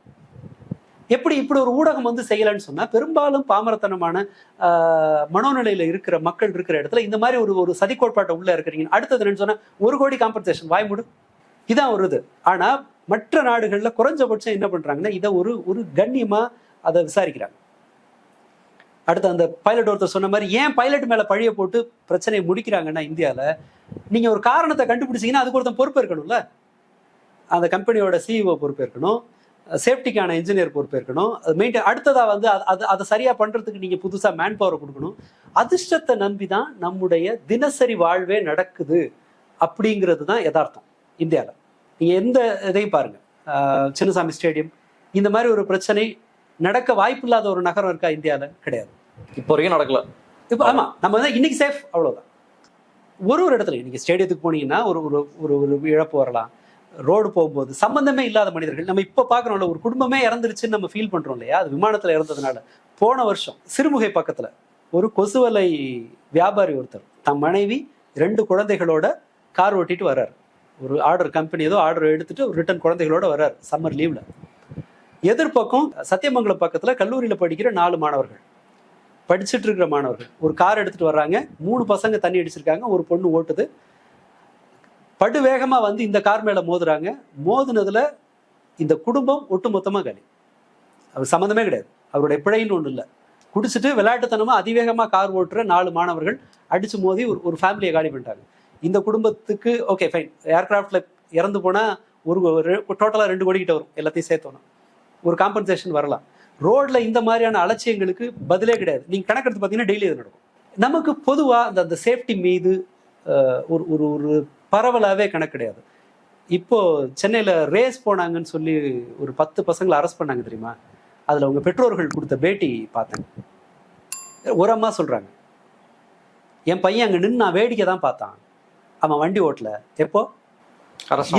எப்படி இப்படி ஒரு ஊடகம் வந்து செய்யலன்னு சொன்னா, பெரும்பாலும் பாமரத்தனமான மனோநிலையில இருக்கிற மக்கள் இருக்கிற இடத்துல இந்த மாதிரி ஒரு சதி கோட்பாட்டை உள்ள இருக்கிறீங்க. அடுத்தது என்னன்னு சொன்னா, 1 கோடி காம்பன்சேஷன் வாய்மூடு, இதான் ஒரு இது. ஆனா மற்ற நாடுகள்ல குறைஞ்சபட்சம் என்ன பண்றாங்கன்னா, இதை ஒரு கண்ணியமா அதை விசாரிக்கிறாங்க. அடுத்து அந்த பைலட் ஒருத்தர் சொன்ன மாதிரி ஏன் பைலட் மேல பழிய போட்டு பிரச்சனையை முடிக்கிறாங்கன்னா, இந்தியாவில் நீங்க ஒரு காரணத்தை கண்டுபிடிச்சீங்கன்னா அதுக்கு ஒருத்தன் பொறுப்பு இருக்கணும்ல. அந்த கம்பெனியோட சிஇஓ பொறுப்பு இருக்கணும், சேஃப்டிக்கான இன்ஜினியர் பொறுப்பு இருக்கணும், அடுத்ததா வந்து அதை சரியா பண்றதுக்கு நீங்க புதுசா மேன் பவரை கொடுக்கணும். அதிர்ஷ்டத்தை நம்பிதான் நம்முடைய தினசரி வாழ்வே நடக்குது அப்படிங்கிறது தான் யதார்த்தம். இந்தியாவில் நீங்க எந்த இதையும் பாருங்க, சின்னசாமி ஸ்டேடியம் இந்த மாதிரி ஒரு பிரச்சனை நடக்க வாய்ப்பு இல்லாத ஒரு நகரம் இருக்கா இந்தியாவில்? கிடையாது. இப்போ வரைக்கும் நடக்கல. இப்போ ஆமா, நம்ம வந்து இன்னைக்கு சேஃப், அவ்வளவுதான். ஒரு இடத்துல இன்னைக்கு ஸ்டேடியத்துக்கு போனீங்கன்னா ஒரு இழப்பு வரலாம். ரோடு போகும்போது சம்பந்தமே இல்லாத மனிதர்கள் நம்ம இப்ப பாக்குறோம்ல, ஒரு குடும்பமே இறந்துருச்சுன்னு நம்ம ஃபீல் பண்றோம் இல்லையா, அது விமானத்துல இறந்ததுனால. போன வருஷம் சிறுமுகை பக்கத்துல ஒரு கொசுவலை வியாபாரி ஒருத்தர் தம் மனைவி 2 குழந்தைகளோட கார் ஓட்டிட்டு வர்றாரு. ஒரு ஆர்டர் கம்பெனி ஏதோ ஆர்டர் எடுத்துட்டு ஒரு ரிட்டர்ன் குழந்தைகளோட வர்றாரு சம்மர் லீவ்ல. எதிர்பக்கம் சத்தியமங்கலம் பக்கத்துல கல்லூரியில படிக்கிற 4 மாணவர்கள், படிச்சுட்டு இருக்கிற மாணவர்கள் ஒரு கார் எடுத்துட்டு வர்றாங்க. 3 பசங்க தண்ணி அடிச்சிருக்காங்க, ஒரு பொண்ணு ஓட்டுது. படு வேகமா வந்து இந்த கார் மேல மோதுறாங்க. மோதுனதுல இந்த குடும்பம் ஒட்டுமொத்தமா காலி. அவர் சம்மந்தமே கிடையாது, அவருடைய பிழைன்னு ஒண்ணு இல்லை. குடிச்சிட்டு விளையாட்டுத்தனமா அதிவேகமா கார் ஓட்டுற 4 மாணவர்கள் அடிச்சு மோதி ஒரு ஃபேமிலியை காலி பண்ணிட்டாங்க. இந்த குடும்பத்துக்கு ஓகே ஃபைன், ஏர்கிராஃப்ட்ல இறந்து போனா டோட்டலா 2 கோடி கிட்ட வரும், எல்லாத்தையும் சேர்த்தோம், ஒரு காம்பன்சேஷன் வரலாம். ரோட்ல இந்த மாதிரியான அலட்சியங்களுக்கு பதிலே கிடையாது. நீங்க கணக்கெடுத்து பார்த்தீங்கன்னா டெய்லி இது நடக்கும். நமக்கு பொதுவா அந்த சேஃப்டி மீது ஒரு பரவலாவே கணக்கு கிடையாது. இப்போ சென்னையில ரேஸ் போனாங்கன்னு சொல்லி ஒரு 10 பசங்களை அரெஸ்ட் பண்ணாங்க தெரியுமா? அதுல அவங்க பெற்றோர்கள் கொடுத்த பேட்டி பார்த்தேன். ஒரு அம்மா சொல்றாங்க, என் பையன் அங்க நின்று நான் வேடிக்கை தான் பார்த்தான், அவன் வண்டி ஓட்டல. எப்போ?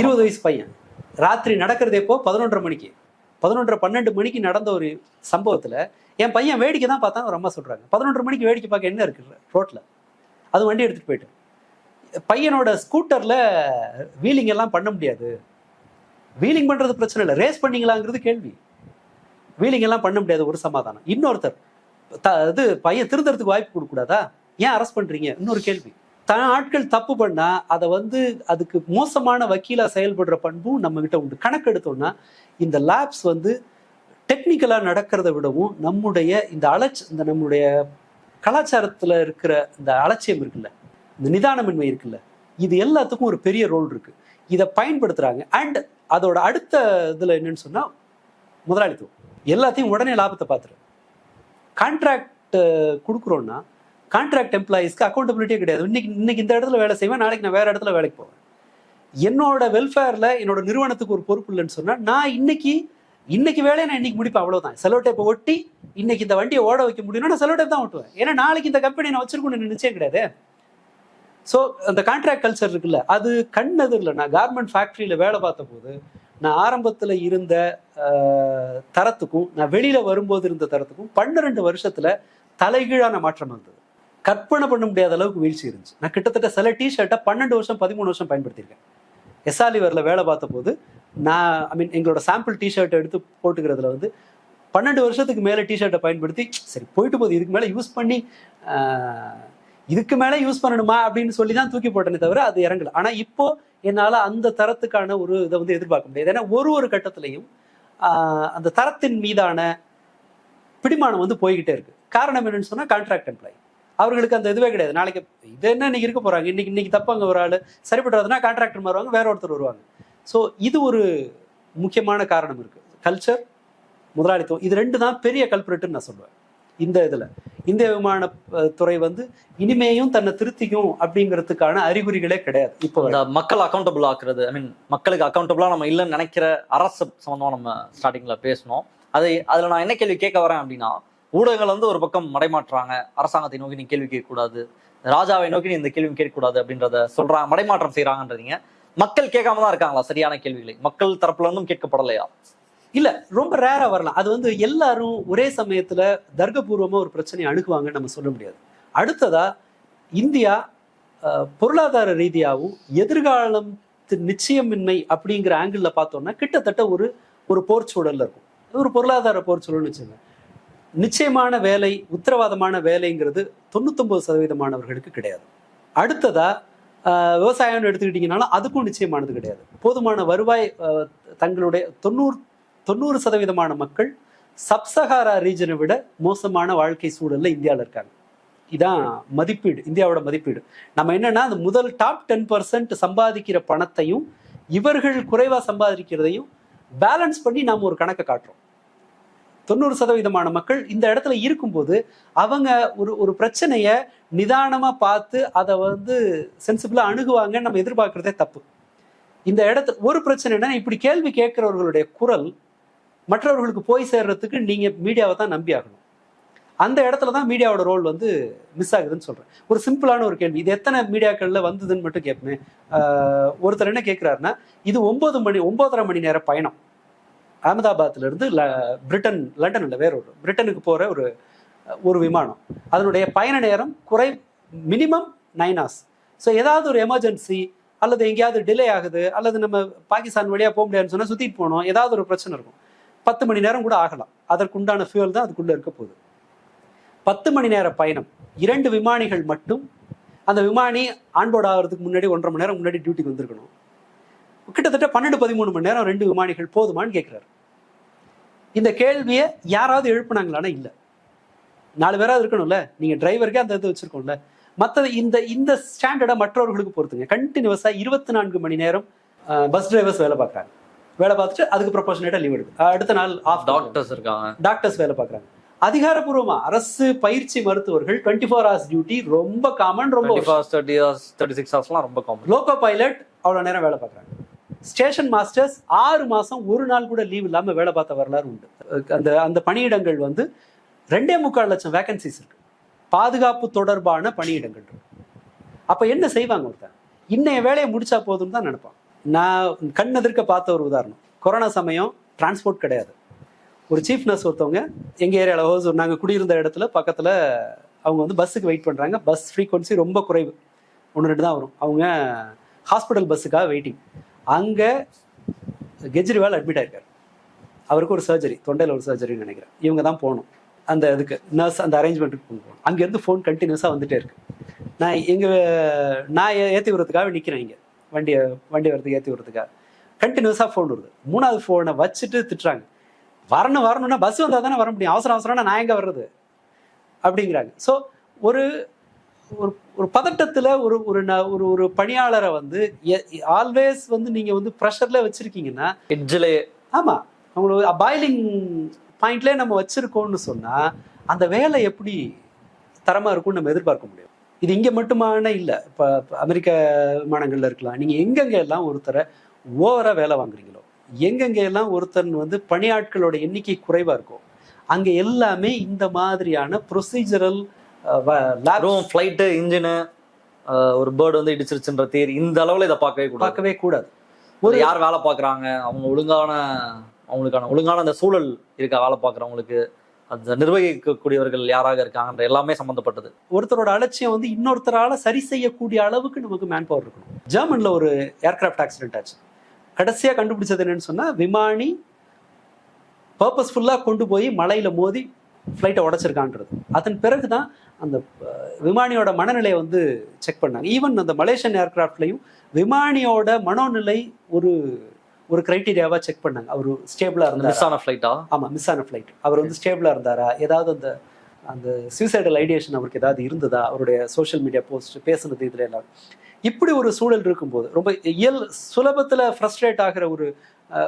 20 வயசு பையன். ராத்திரி நடக்கிறது எப்போ? 11:30 மணிக்கு. 11:30-12 மணிக்கு நடந்த ஒரு சம்பவத்துல என் பையன் வேடிக்கை தான் பார்த்தான் ஒரு அம்மா சொல்றாங்க. 11:30 மணிக்கு வேடிக்கை பார்க்க என்ன இருக்கு ரோட்ல? அது வண்டி எடுத்துட்டு போயிட்டு பையனோட ஸ்கூட்டர்ல வீலிங் எல்லாம் பண்ண முடியாது. வீலிங் பண்றது பிரச்சனை இல்லை, ரேஸ் பண்ணீங்களாங்கிறது கேள்வி. வீலிங் எல்லாம் பண்ண முடியாது, ஒரு சமாதானம். இன்னொருத்தர் இது பையன் திருந்தறதுக்கு வாய்ப்பு கொடுக்க கூடாதா, ஏன் அரெஸ்ட் பண்றீங்க, இன்னொரு கேள்வி. ஆட்கள் தப்பு பண்ணா அதை வந்து அதுக்கு மோசமான வக்கீலா செயல்படுற பண்பும் நம்ம கிட்ட உண்டு. கணக்கு எடுத்தோம்னா இந்த லேப்ஸ் வந்து டெக்னிக்கலா நடக்கிறத விடவும் நம்முடைய இந்த நம்முடைய கலாச்சாரத்துல இருக்கிற இந்த அலட்சியம் இருக்குல்ல, இந்த நிதானமின்மை இருக்குல்ல, இது எல்லாத்துக்கும் ஒரு பெரிய ரோல் இருக்கு. இதை பயன்படுத்துறாங்க. அண்ட் அதோட அடுத்த இதுல என்னன்னு சொன்னா முதலாளித்துவம். எல்லாத்தையும் உடனே லாபத்தை பார்த்துரு. கான்ட்ராக்ட் கொடுக்குறோம்னா கான்ட்ராக்ட் எம்ப்ளாயிஸ்க்கு அக்கௌண்டபிலிட்டியே கிடையாது. இன்னைக்கு இந்த இடத்துல வேலை செய்வேன், நாளைக்கு நான் வேற இடத்துல வேலைக்கு போவேன். என்னோட வெல்ஃபேர்ல என்னோட நிறுவனத்துக்கு ஒரு பொறுப்பு இல்லைன்னு சொன்னா நான் இன்னைக்கு வேலையை நான் இன்னைக்கு முடிப்பேன், அவ்வளவுதான். செலோ டேப்பை ஒட்டி இன்னைக்கு இந்த வண்டியை ஓட வைக்க முடியும்னா நான் செலோ டேப் தான் ஓட்டுவேன். ஏன்னா நாளைக்கு இந்த கம்பெனி நான் வச்சிருக்கணும்னு நிச்சயம் கிடையாது. ஸோ அந்த கான்ட்ராக்ட் கல்ச்சர் இருக்குல்ல, அது கண்ணெதிரில் நான் கார்மெண்ட் ஃபேக்ட்ரியில வேலை பார்த்த போது நான் ஆரம்பத்தில் இருந்த தரத்துக்கும் நான் வெளியில வரும்போது இருந்த தரத்துக்கும் 12 வருஷத்துல தலைகீழான மாற்றம் வந்தது. கற்பனை பண்ண முடியாத அளவுக்கு வீழ்ச்சி இருந்துச்சு. நான் கிட்டத்தட்ட சில டிஷர்ட்டை 12 வருஷம் 13 வருஷம் பயன்படுத்தியிருக்கேன். எஸ்ஆலிவரில் வேலை பார்த்த போது நான் எங்களோட சாம்பிள் டிஷர்ட்டை எடுத்து போட்டுக்கிறதுல வந்து 12 வருஷத்துக்கு மேலே டிஷர்ட்டை பயன்படுத்தி சரி போயிட்டு போகுது, இதுக்கு மேலே யூஸ் பண்ணி இதுக்கு மேலே யூஸ் பண்ணணுமா அப்படின்னு சொல்லி தான் தூக்கி போட்டனே தவிர அது இறங்கல. ஆனால் இப்போ என்னால் அந்த தரத்துக்கான ஒரு இதை வந்து எதிர்பார்க்க முடியாது. ஏன்னா ஒரு கட்டத்திலையும் அந்த தரத்தின் மீதான பிடிமானம் வந்து போய்கிட்டே இருக்கு. காரணம் என்னன்னு சொன்னா கான்ட்ராக்ட் எம்ப்ளாயி அவர்களுக்கு அந்த இதுவே கிடையாது. நாளைக்கு இது என்ன இன்னைக்கு இருக்க போறாங்க, இன்னைக்கு தப்பாங்க ஒரு ஆள் சரிபட்டுறதுனா கான்ட்ராக்டர் மாறுவாங்க, வேற ஒருத்தர் வருவாங்க. ஸோ இது ஒரு முக்கியமான காரணம் இருக்கு. கல்ச்சர், முதலாளித்துவம், இது ரெண்டு தான் பெரிய கல்பிரேட்டுன்னு நான் சொல்லுவேன். இந்த இதுல இந்திய விமான துறை வந்து இனிமேயும் தன்னை திருத்திக்கும் அப்படிங்கிறதுக்கான அறிகுறிகளே கிடையாது. இப்போ இந்த மக்கள் அக்கௌண்டபிள் ஆக்குறது, ஐ மீன் மக்களுக்கு அக்கௌண்டபிளா நம்ம இல்லைன்னு நினைக்கிற அரசு சம்பந்தமா நம்ம ஸ்டார்டிங்ல பேசணும். அதுல நான் என்ன கேள்வி கேட்க வரேன் அப்படின்னா, ஊடகங்கள் வந்து ஒரு பக்கம் மடைமாற்றுறாங்க, அரசாங்கத்தை நோக்கி நீ கேள்வி கேட்கக்கூடாது, ராஜாவை நோக்கி நீ இந்த கேள்வி கேட்கக்கூடாது அப்படின்றத சொல்றாங்க, மடைமாற்றம் செய்யறாங்கன்றீங்க. மக்கள் கேட்காம தான் இருக்காங்களா சரியான கேள்விகளை? மக்கள் தரப்புல இருந்தும் கேட்கப்படலையா? இல்ல, ரொம்ப ரேரா வரலாம். அது வந்து எல்லாரும் ஒரே சமயத்துல தர்க்கபூர்வமா ஒரு பிரச்சனையை அணுகுவாங்கன்னு நம்ம சொல்ல முடியாது. அடுத்ததா இந்தியா பொருளாதார ரீதியாகவும் எதிர்காலம் நிச்சயமின்மை அப்படிங்கிற ஆங்கிள் பார்த்தோம்னா கிட்டத்தட்ட ஒரு போர்ச்சூழல்ல இருக்கும். ஒரு பொருளாதார போர்ச்சூழல்னு வச்சுங்க. நிச்சயமான வேலை, உத்தரவாதமான வேலைங்கிறது 99% கிடையாது. அடுத்ததா விவசாயம்னு எடுத்துக்கிட்டீங்கன்னாலும் அதுக்கும் நிச்சயமானது கிடையாது. போதுமான வருவாய், தங்களுடைய 90% மக்கள் சப்சஹாரா ரீஜனை விட மோசமான வாழ்க்கை சூழல்ல இந்தியாவில் இருக்காங்க. இதான் மதிப்பீடு, இந்தியாவோட மதிப்பீடு. நம்ம என்னன்னா, அந்த முதல் டாப் 10% சம்பாதிக்கிற பணத்தையும் இவர்கள் குறைவா சம்பாதிக்கிறதையும் பேலன்ஸ் பண்ணி நாம ஒரு கணக்கை காட்டுறோம். 90% மக்கள் இந்த இடத்துல இருக்கும்போது அவங்க ஒரு பிரச்சனைய நிதானமா பார்த்து அதை வந்து சென்சிபிளா அணுகுவாங்கன்னு நம்ம எதிர்பார்க்கறதே தப்பு. இந்த இடத்துல ஒரு பிரச்சனைனா, இப்படி கேள்வி கேட்கிறவர்களுடைய குரல் மற்றவர்களுக்கு போய் சேர்றதுக்கு நீங்க மீடியாவை தான் நம்பி ஆகணும். அந்த இடத்துல தான் மீடியாவோட ரோல் வந்து மிஸ் ஆகுதுன்னு சொல்றேன். ஒரு சிம்பிளான ஒரு கேள்வி, இது எத்தனை மீடியாக்கள்ல வந்ததுன்னு மட்டும் கேட்பேன். ஒருத்தர் என்ன கேட்கிறாருன்னா, இது 9.5 மணி நேர பயணம் அகமதாபாத்ல இருந்து லண்டன் இல்லை, வேற ஒரு பிரிட்டனுக்கு போற ஒரு விமானம். அதனுடைய பயண நேரம் மினிமம் 9 hours. ஸோ ஏதாவது ஒரு எமர்ஜென்சி அல்லது எங்கேயாவது டிலே ஆகுது, அல்லது நம்ம பாகிஸ்தான் வழியா போக முடியாதுன்னு சொன்னா சுத்திட்டு போனோம், ஏதாவது ஒரு பிரச்சனை இருக்கும், 10 மணி நேரம் கூட ஆகலாம். அதற்குண்டான ஃபியூல் தான் அதுக்குள்ள இருக்க போகுது. 10 மணி நேர பயணம், 2 விமானிகள் மட்டும். அந்த விமானி ஆன்போர்ட் ஆகிறதுக்கு முன்னாடி 1.5 மணி நேரம் முன்னாடி டியூட்டிக்கு வந்திருக்கணும். கிட்டத்தட்ட 12-13 மணி நேரம் 2 விமானிகள் போதுமான்னு கேட்கிறாரு. இந்த கேள்வியை யாராவது எழுப்புனாங்களானா இல்ல. 4 பேராவது இருக்கணும்ல, நீங்க டிரைவருக்கே அந்த இது வச்சிருக்கோம்ல. மற்ற இந்த ஸ்டாண்டர்டை மற்றவர்களுக்கு பொறுத்துங்க. கண்டினியூஸா 24 மணி நேரம் பஸ் டிரைவர்ஸ் வேலை பார்க்குறாங்க. வேலை பார்த்துட்டு அதுக்கு ப்ரொபோஷனேட்டா லீவ் எடுக்கு. அடுத்த நாள் ஆஃப். டாக்டர்ஸ் இருக்காங்க, டாக்டர்ஸ் வேலை பார்க்குறாங்க. அதிகாரப்பூர்வமா அரசு பயிற்சி மருத்துவர்கள் 24 hours டியூட்டி ரொம்ப காமன். ரொம்ப 30 hours 36 hours ரொம்ப காமன். லோகோ பைலட் அவ்வளவு நேரம் வேலை பார்க்குறாங்க. ஸ்டேஷன் மாஸ்டர்ஸ் 6 மாசம் ஒரு நாள் கூட லீவ் இல்லாம வேலை பார்த்த வரலாறு உண்டு. அந்த பணியிடங்கள் வந்து 2.25 லட்சம் வேகன்சிஸ் இருக்கு. பாதுகாப்பு தொடர்பான பணியிடங்கள் இருக்கு. அப்ப என்ன செய்வாங்க? ஒருத்தன் இன்னைய வேலையை முடிச்சா போதும்னு தான் நினைப்பான். நான் கண் எதிர்க்க பார்த்த ஒரு உதாரணம், கொரோனா சமயம் டிரான்ஸ்போர்ட் கிடையாது. ஒரு சீஃப் நர்ஸ் ஒருத்தவங்க எங்க ஏரியாவில் நாங்கள் குடியிருந்த இடத்துல பக்கத்துல அவங்க வந்து பஸ்ஸுக்கு வெயிட் பண்றாங்க. பஸ் ஃப்ரீக்வன்சி ரொம்ப குறைவு, 1-2 தான் வரும். அவங்க ஹாஸ்பிட்டல் பஸ்ஸுக்காக வெயிட்டிங். அங்க கெஜ்ரிவால் அட்மிட் ஆயிருக்காரு. அவருக்கு ஒரு சர்ஜரி, தொண்டையில் ஒரு சர்ஜரின்னு நினைக்கிறேன். இவங்க தான் போகணும் அந்த இதுக்கு, நர்ஸ் அந்த அரேஞ்ச்மெண்ட்டுக்கு போகணும். அங்கேருந்து ஃபோன் கண்டினியூஸாக வந்துட்டே இருக்கு. நான் ஏற்றி விடுறதுக்காக நிற்கிறேன் இங்கே, வண்டி வரதுக்கு ஏற்றி விடுறதுக்காக கண்டினியூஸாக ஃபோன் வருது. 3வது ஃபோனை வச்சுட்டு திட்டுறாங்க, வரணும்னா பஸ் வந்தால் தானே வர முடியும், அவசரம்னா நான் எங்கே வர்றது அப்படிங்கிறாங்க. ஸோ ஒரு பதட்டத்தில் ஒரு பணியாளரை வந்து ஆல்வேஸ் வந்து நீங்கள் வந்து ப்ரெஷரில் வச்சுருக்கீங்கன்னா, ஆமாம், அவங்களோட பாயிலிங் பாயிண்ட்லேயே நம்ம வச்சுருக்கோம்னு சொன்னால் அந்த வேலை எப்படி தரமாக இருக்கும்னு நம்ம எதிர்பார்க்க முடியும். இது இங்கே மட்டுமான இல்லை, இப்போ அமெரிக்க விமானங்கள்ல இருக்கலாம். நீங்கள் எங்கெங்கே எல்லாம் ஒருத்தரை ஓவராக வேலை வாங்குறீங்களோ, எங்கெங்கே எல்லாம் ஒருத்தன் வந்து பணியாட்களோட எண்ணிக்கை குறைவாக இருக்கும், அங்கே எல்லாமே இந்த மாதிரியான ப்ரொசீஜரல் ஃப்ளைட்டு இன்ஜினு ஒரு பேர்டு வந்து இடிச்சிருச்சுன்ற தேரி இந்த அளவில் இதை பார்க்கவே கூடாது. ஒரு யார் வேலை பார்க்குறாங்க, அவங்க ஒழுங்கான அந்த சூழல் இருக்கா, வேலை பார்க்குறவங்களுக்கு அந்த நிர்வகிக்கக்கூடியவர்கள் யாராக இருக்காங்கன்ற எல்லாமே சம்மந்தப்பட்டது. ஒருத்தரோட அலட்சியம் வந்து இன்னொருத்தரால சரி செய்யக்கூடிய அளவுக்கு நமக்கு மேன் பவர் இருக்கணும். ஜெர்மன்ல ஒரு ஏர்கிராஃப்ட் ஆக்சிடென்ட் ஆச்சு. கடைசியாக கண்டுபிடிச்சது என்னன்னு சொன்னா, விமானி பர்பஸ்ஃபுல்லா கொண்டு போய் மலையில மோதி ஃப்ளைட்டை உடைச்சிருக்கான்றது. அதன் பிறகுதான் அந்த விமானியோட மனநிலையை வந்து செக் பண்ணாங்க. ஈவன் அந்த மலேசியன் ஏர்கிராஃப்ட்லையும் விமானியோட மனோநிலை ஒரு கிரைட்டீரியாவா செக் பண்ணாங்க. அவர் ஸ்டேபிளா இருந்தாரா, மிஸ் ஆன ஃப்ளைட்டா? ஆமா, மிஸ் ஆன ஃப்ளைட். அவர் வந்து ஸ்டேபிளா இருந்தாரா, ஏதாவது அந்த சூசைடல் ஐடியேஷன் அவருக்கு ஏதாவது இருந்ததா, அவருடைய சோஷியல் மீடியா போஸ்ட் பேசுனது, இதுல எல்லாம் இப்படி ஒரு சூழல் இருக்கும்போது ரொம்ப சுலபத்துல ஃப்ரஸ்ட்ரேட் ஆகிற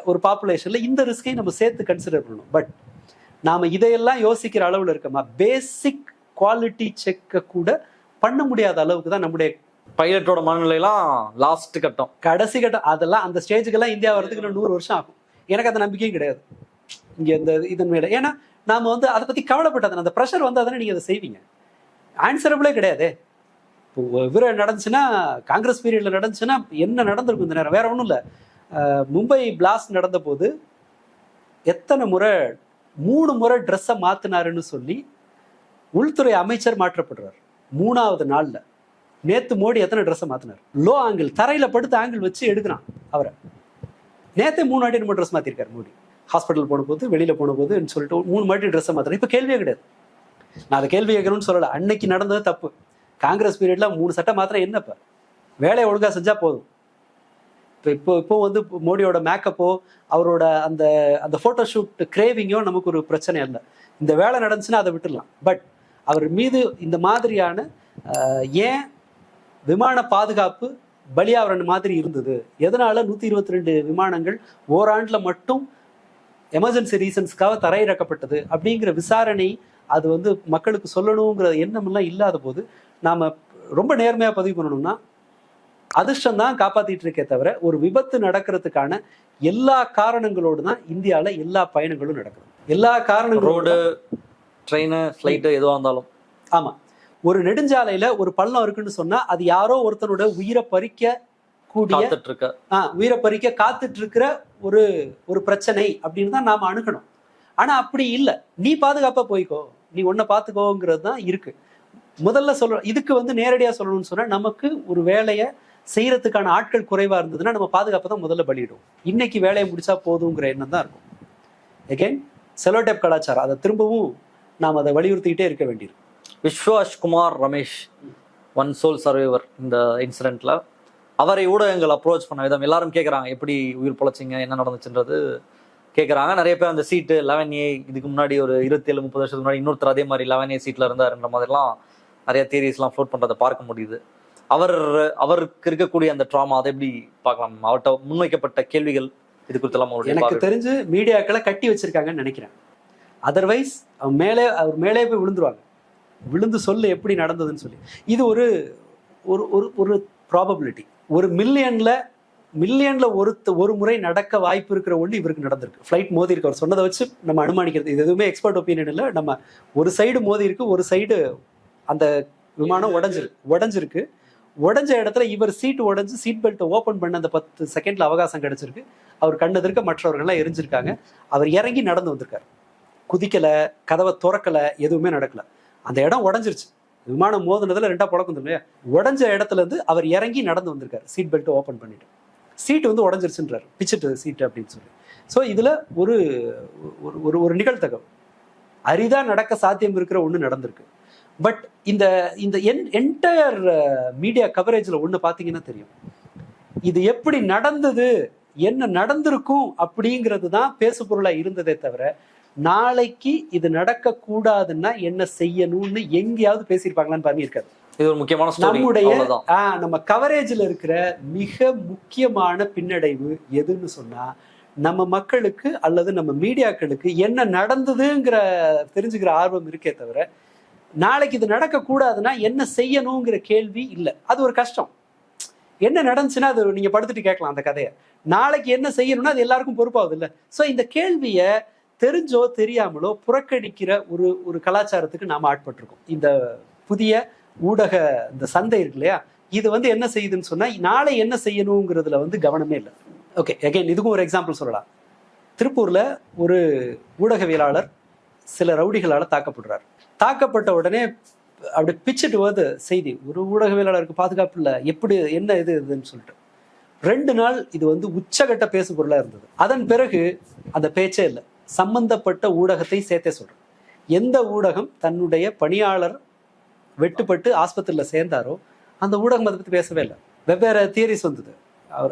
ஒரு பாப்புலேஷன்ல இந்த ரிஸ்கையும் நம்ம சேர்த்து கன்சிடர் பண்ணணும். பட் நாம இதையெல்லாம் யோசிக்கிற அளவுல இருக்கமா? பேசிக் குவாலிட்டி செக்க கூட பண்ண முடியாத அளவுக்கு தான் நம்முடைய பைலட்டோட மனநிலையெல்லாம் லாஸ்ட் கட்டம், கடைசி கட்டம். அதெல்லாம் அந்த ஸ்டேஜுக்கெல்லாம் இந்தியா வரதுக்கு இன்னும் 100 வருஷம் ஆகும். எனக்கு அந்த நம்பிக்கையும் கிடையாது இங்க இதன் மேல. ஏன்னா நாம அதை பத்தி கவலைப்பட்டது, அந்த ப்ரெஷர் வந்தாதானே நீங்க அதை செய்வீங்க. ஆன்சரபிளே கிடையாது. இப்போ நடந்துச்சுன்னா, காங்கிரஸ் பீரியட்ல நடந்துச்சுன்னா என்ன நடந்திருக்கும் இந்த நேரம்? வேற ஒன்றும் இல்லை. மும்பை பிளாஸ்ட் நடந்த போது எத்தனை முறை 3 முறை ட்ரெஸ்ஸை மாத்தினாருன்னு சொல்லி உள்துறை அமைச்சர் மாற்றப்படுறார் 3வது நாள்ல. நேத்து மோடி எத்தனை ட்ரெஸ்ஸை மாத்தினார்? லோ ஆங்கிள், தரையில படுத்து ஆங்கிள் வச்சு எடுக்கிறான் அவரை. நேத்தே 3 வாட்டி நம்ம ட்ரெஸ் மாத்திருக்காரு மோடி. ஹாஸ்பிட்டல் போன போது, வெளியில போன போதுன்னு சொல்லிட்டு 3 வாட்டி ட்ரெஸ்ஸை மாத்திரம். இப்ப கேள்வியே கிடையாது. நான் அதை கேள்வி கேட்கணும்னு சொல்லல. அன்னைக்கு நடந்தது தப்பு. காங்கிரஸ் பீரியட்ல 3 சட்டை மாத்திரம் என்னப்ப? வேலையை ஒழுங்கா செஞ்சா போதும். இப்போ மோடியோட மேக்கப்போ அவரோட அந்த போட்டோ ஷூட் கிரேவிங்கோ நமக்கு ஒரு பிரச்சனை இல்லை. இந்த வேலை நடந்துச்சுன்னா அதை விட்டுடலாம். பட் அவர் மீது இந்த மாதிரியான ஏன் விமான பாதுகாப்பு பலியாவரன் மாதிரி இருந்தது? எதனால 122 விமானங்கள் ஓராண்டுல மட்டும் எமர்ஜென்சி ரீசன்ஸ்க்காக தரையிறக்கப்பட்டது அப்படிங்கிற விசாரணை அது மக்களுக்கு சொல்லணுங்கிற எண்ணம் எல்லாம் இல்லாத போது நாம ரொம்ப நேர்மையா பதிவு பண்ணணும்னா அதிர்ஷ்டம் தான் காப்பாத்திட்டு இருக்கே தவிர ஒரு விபத்து நடக்கிறதுக்கான எல்லா காரணங்களோடு தான் இந்தியால எல்லா பயணங்களும் நடக்குது. எல்லா காரணங்களும், ரோடு, ட்ரெயின், ஃபிளைட் எதுவாக இருந்தாலும். ஆமா, ஒரு நெடுஞ்சாலையில ஒரு பள்ளம் இருக்குன்னு சொன்னா அது யாரோ ஒருத்தனோட உயிரை பறிக்க காத்துட்டு இருக்கிற ஒரு பிரச்சனை அப்படின்னு தான் நாம அணுகணும். ஆனா அப்படி இல்லை. நீ பாதுகாப்பா போய்க்கோ, நீ ஒன்ன பாத்துக்கோங்கிறது தான் இருக்கு. முதல்ல இதுக்கு நேரடியா சொல்லணும்னு சொன்னா, நமக்கு ஒரு வேலையை செய்யறதுக்கான ஆட்கள் குறைவா இருந்ததுன்னா நம்ம பாதுகாப்பை தான் முதல்ல பலியிடும். இன்னைக்கு வேலையை முடிச்சா போதுங்கிற எண்ணம் தான் இருக்கும். எகைன் செலோடேப் கலாச்சாரம், அதை திரும்பவும் நாம் அதை வலியுறுத்திக்கிட்டே இருக்க வேண்டியிருக்கு. Vishwash Kumar Ramesh, one sole survivor இந்த இன்சிடென்ட்ல, அவரை ஊடகங்கள் அப்ரோச் பண்ண விதம் எல்லாரும் கேட்குறாங்க, எப்படி உயிர் பொழைச்சிங்க, என்ன நடந்துச்சுன்றது கேட்குறாங்க. நிறைய பேர் அந்த சீட்டு 11A, இதுக்கு முன்னாடி ஒரு 27-30 வருஷத்துக்கு முன்னாடி இன்னொருத்தர் அதே மாதிரி 11A சீட்டில் இருந்தாருன்ற மாதிரிலாம் நிறைய தியரிஸ்லாம் ஃப்ளோட் பண்ணுறதை பார்க்க முடியுது. அவருக்கு இருக்கக்கூடிய அந்த ட்ராமா அதை எப்படி பார்க்கலாம்? அவர்கிட்ட முன்வைக்கப்பட்ட கேள்விகள் இது குறித்தெல்லாம் எனக்கு தெரிஞ்சு மீடியாக்களை கட்டி வச்சிருக்காங்கன்னு நினைக்கிறேன். அதர்வைஸ் அவர் மேலே போய் விழுந்துருவாங்க. விழுந்து சொல்லு எப்படி நடந்ததுன்னு சொல்லி. இது ஒரு ப்ராபபிலிட்டி. ஒரு மில்லியன்ல ஒரு முறை நடக்க வாய்ப்பு இருக்கிற ஒன்று இவருக்கு நடந்திருக்கு. ஃப்ளைட் மோதி இருக்கு. அவர் சொன்னதை வச்சு நம்ம அனுமானிக்கிறது. இது எதுவுமே எக்ஸ்பர்ட் ஒப்பீனியன் இல்லை. நம்ம ஒரு சைடு மோதி இருக்கு, ஒரு சைடு அந்த விமானம் உடஞ்சிருக்கு. உடஞ்ச இடத்துல இவர் சீட் பெல்ட்டை ஓப்பன் பண்ண அந்த 10 செகண்ட்ல அவகாசம் கிடைச்சிருக்கு. அவர் கண்ணெதிர்க்க மற்றவர்கள்லாம் எரிஞ்சிருக்காங்க. அவர் இறங்கி நடந்து வந்திருக்காரு. குதிக்கல, கதவை திறக்கல, எதுவுமே நடக்கல. அந்த இடம் உடஞ்சிருச்சு. விமானம் மோதினதுல 2ஆ புழக்கம் இல்லையா? உடஞ்ச இடத்துல இருந்து அவர் இறங்கி நடந்து வந்திருக்காரு, சீட் பெல்ட்டை ஓப்பன் பண்ணிட்டு. சீட்டு உடஞ்சிருச்சுன்றாரு, பிச்சுட்டு சீட்டு அப்படின்னு சொல்லி. ஸோ இதுல ஒரு நிகழ்த்தகம் அரிதா நடக்க சாத்தியம் இருக்கிற ஒன்று நடந்திருக்கு. பட் இந்த என்டையர் மீடியா கவரேஜ்ல ஒண்ணு பாத்தீங்கன்னா தெரியும், இது எப்படி நடந்தது, என்ன நடந்திருக்கும் அப்படிங்கிறது தான் பேசு பொருளா இருந்ததே தவிர, நாளைக்கு இது நடக்க கூடாதுன்னா என்ன செய்யணும்னு எங்கேயாவது பேசியிருப்பாங்களான்னு பண்ணியிருக்காரு. இது ஒரு முக்கியமான நம்முடைய நம்ம கவரேஜ்ல இருக்கிற மிக முக்கியமான பின்னடைவு எதுன்னு சொன்னா, நம்ம மக்களுக்கு அல்லது நம்ம மீடியாக்களுக்கு என்ன நடந்ததுங்கிற தெரிஞ்சுக்கிற ஆர்வம் இருக்கே தவிர, நாளைக்கு இது நடக்க கூடாதுன்னா என்ன செய்யணுங்கிற கேள்வி இல்லை. அது ஒரு கஷ்டம். என்ன நடந்துச்சுன்னா அது நீங்க படுத்துட்டு கேட்கலாம் அந்த கதையை. நாளைக்கு என்ன செய்யணும்னா அது எல்லாருக்கும் பொறுப்பாகுது இல்லை. ஸோ இந்த கேள்வியை தெரிஞ்சோ தெரியாமலோ புறக்கணிக்கிற ஒரு கலாச்சாரத்துக்கு நாம ஆட்பட்டிருக்கோம். இந்த புதிய ஊடக இந்த சந்தை இருக்கு இல்லையா, இது என்ன செய்யுதுன்னு சொன்னா, நாளை என்ன செய்யணுங்கிறதுல கவனமே இல்லை. ஓகே, அகைன் இதுக்கும் ஒரு எக்ஸாம்பிள் சொல்லலாம். திருப்பூர்ல ஒரு ஊடகவியலாளர் சில ரவுடிகளால தாக்கப்படுறார். தாக்கப்பட்ட உடனே அப்படி பிச்சுட்டு வருது செய்தி, ஒரு ஊடகவியலாளருக்கு பாதுகாப்பு இல்லை, எப்படி என்ன இதுன்னு சொல்லிட்டு 2 நாள் இது உச்சகட்ட பேசு பொருளா இருந்தது. அதன் பிறகு அந்த பேச்சே இல்லை. சம்பந்தப்பட்ட ஊடகத்தை சேர்த்தே சொல்றேன். எந்த ஊடகம் தன்னுடைய பணியாளர் வெட்டுப்பட்டு ஆஸ்பத்திரியில சேர்ந்தாரோ அந்த ஊடகம் அதை பத்தி பேசவே இல்லை. வெவ்வேறு தியரிஸ் வந்தது.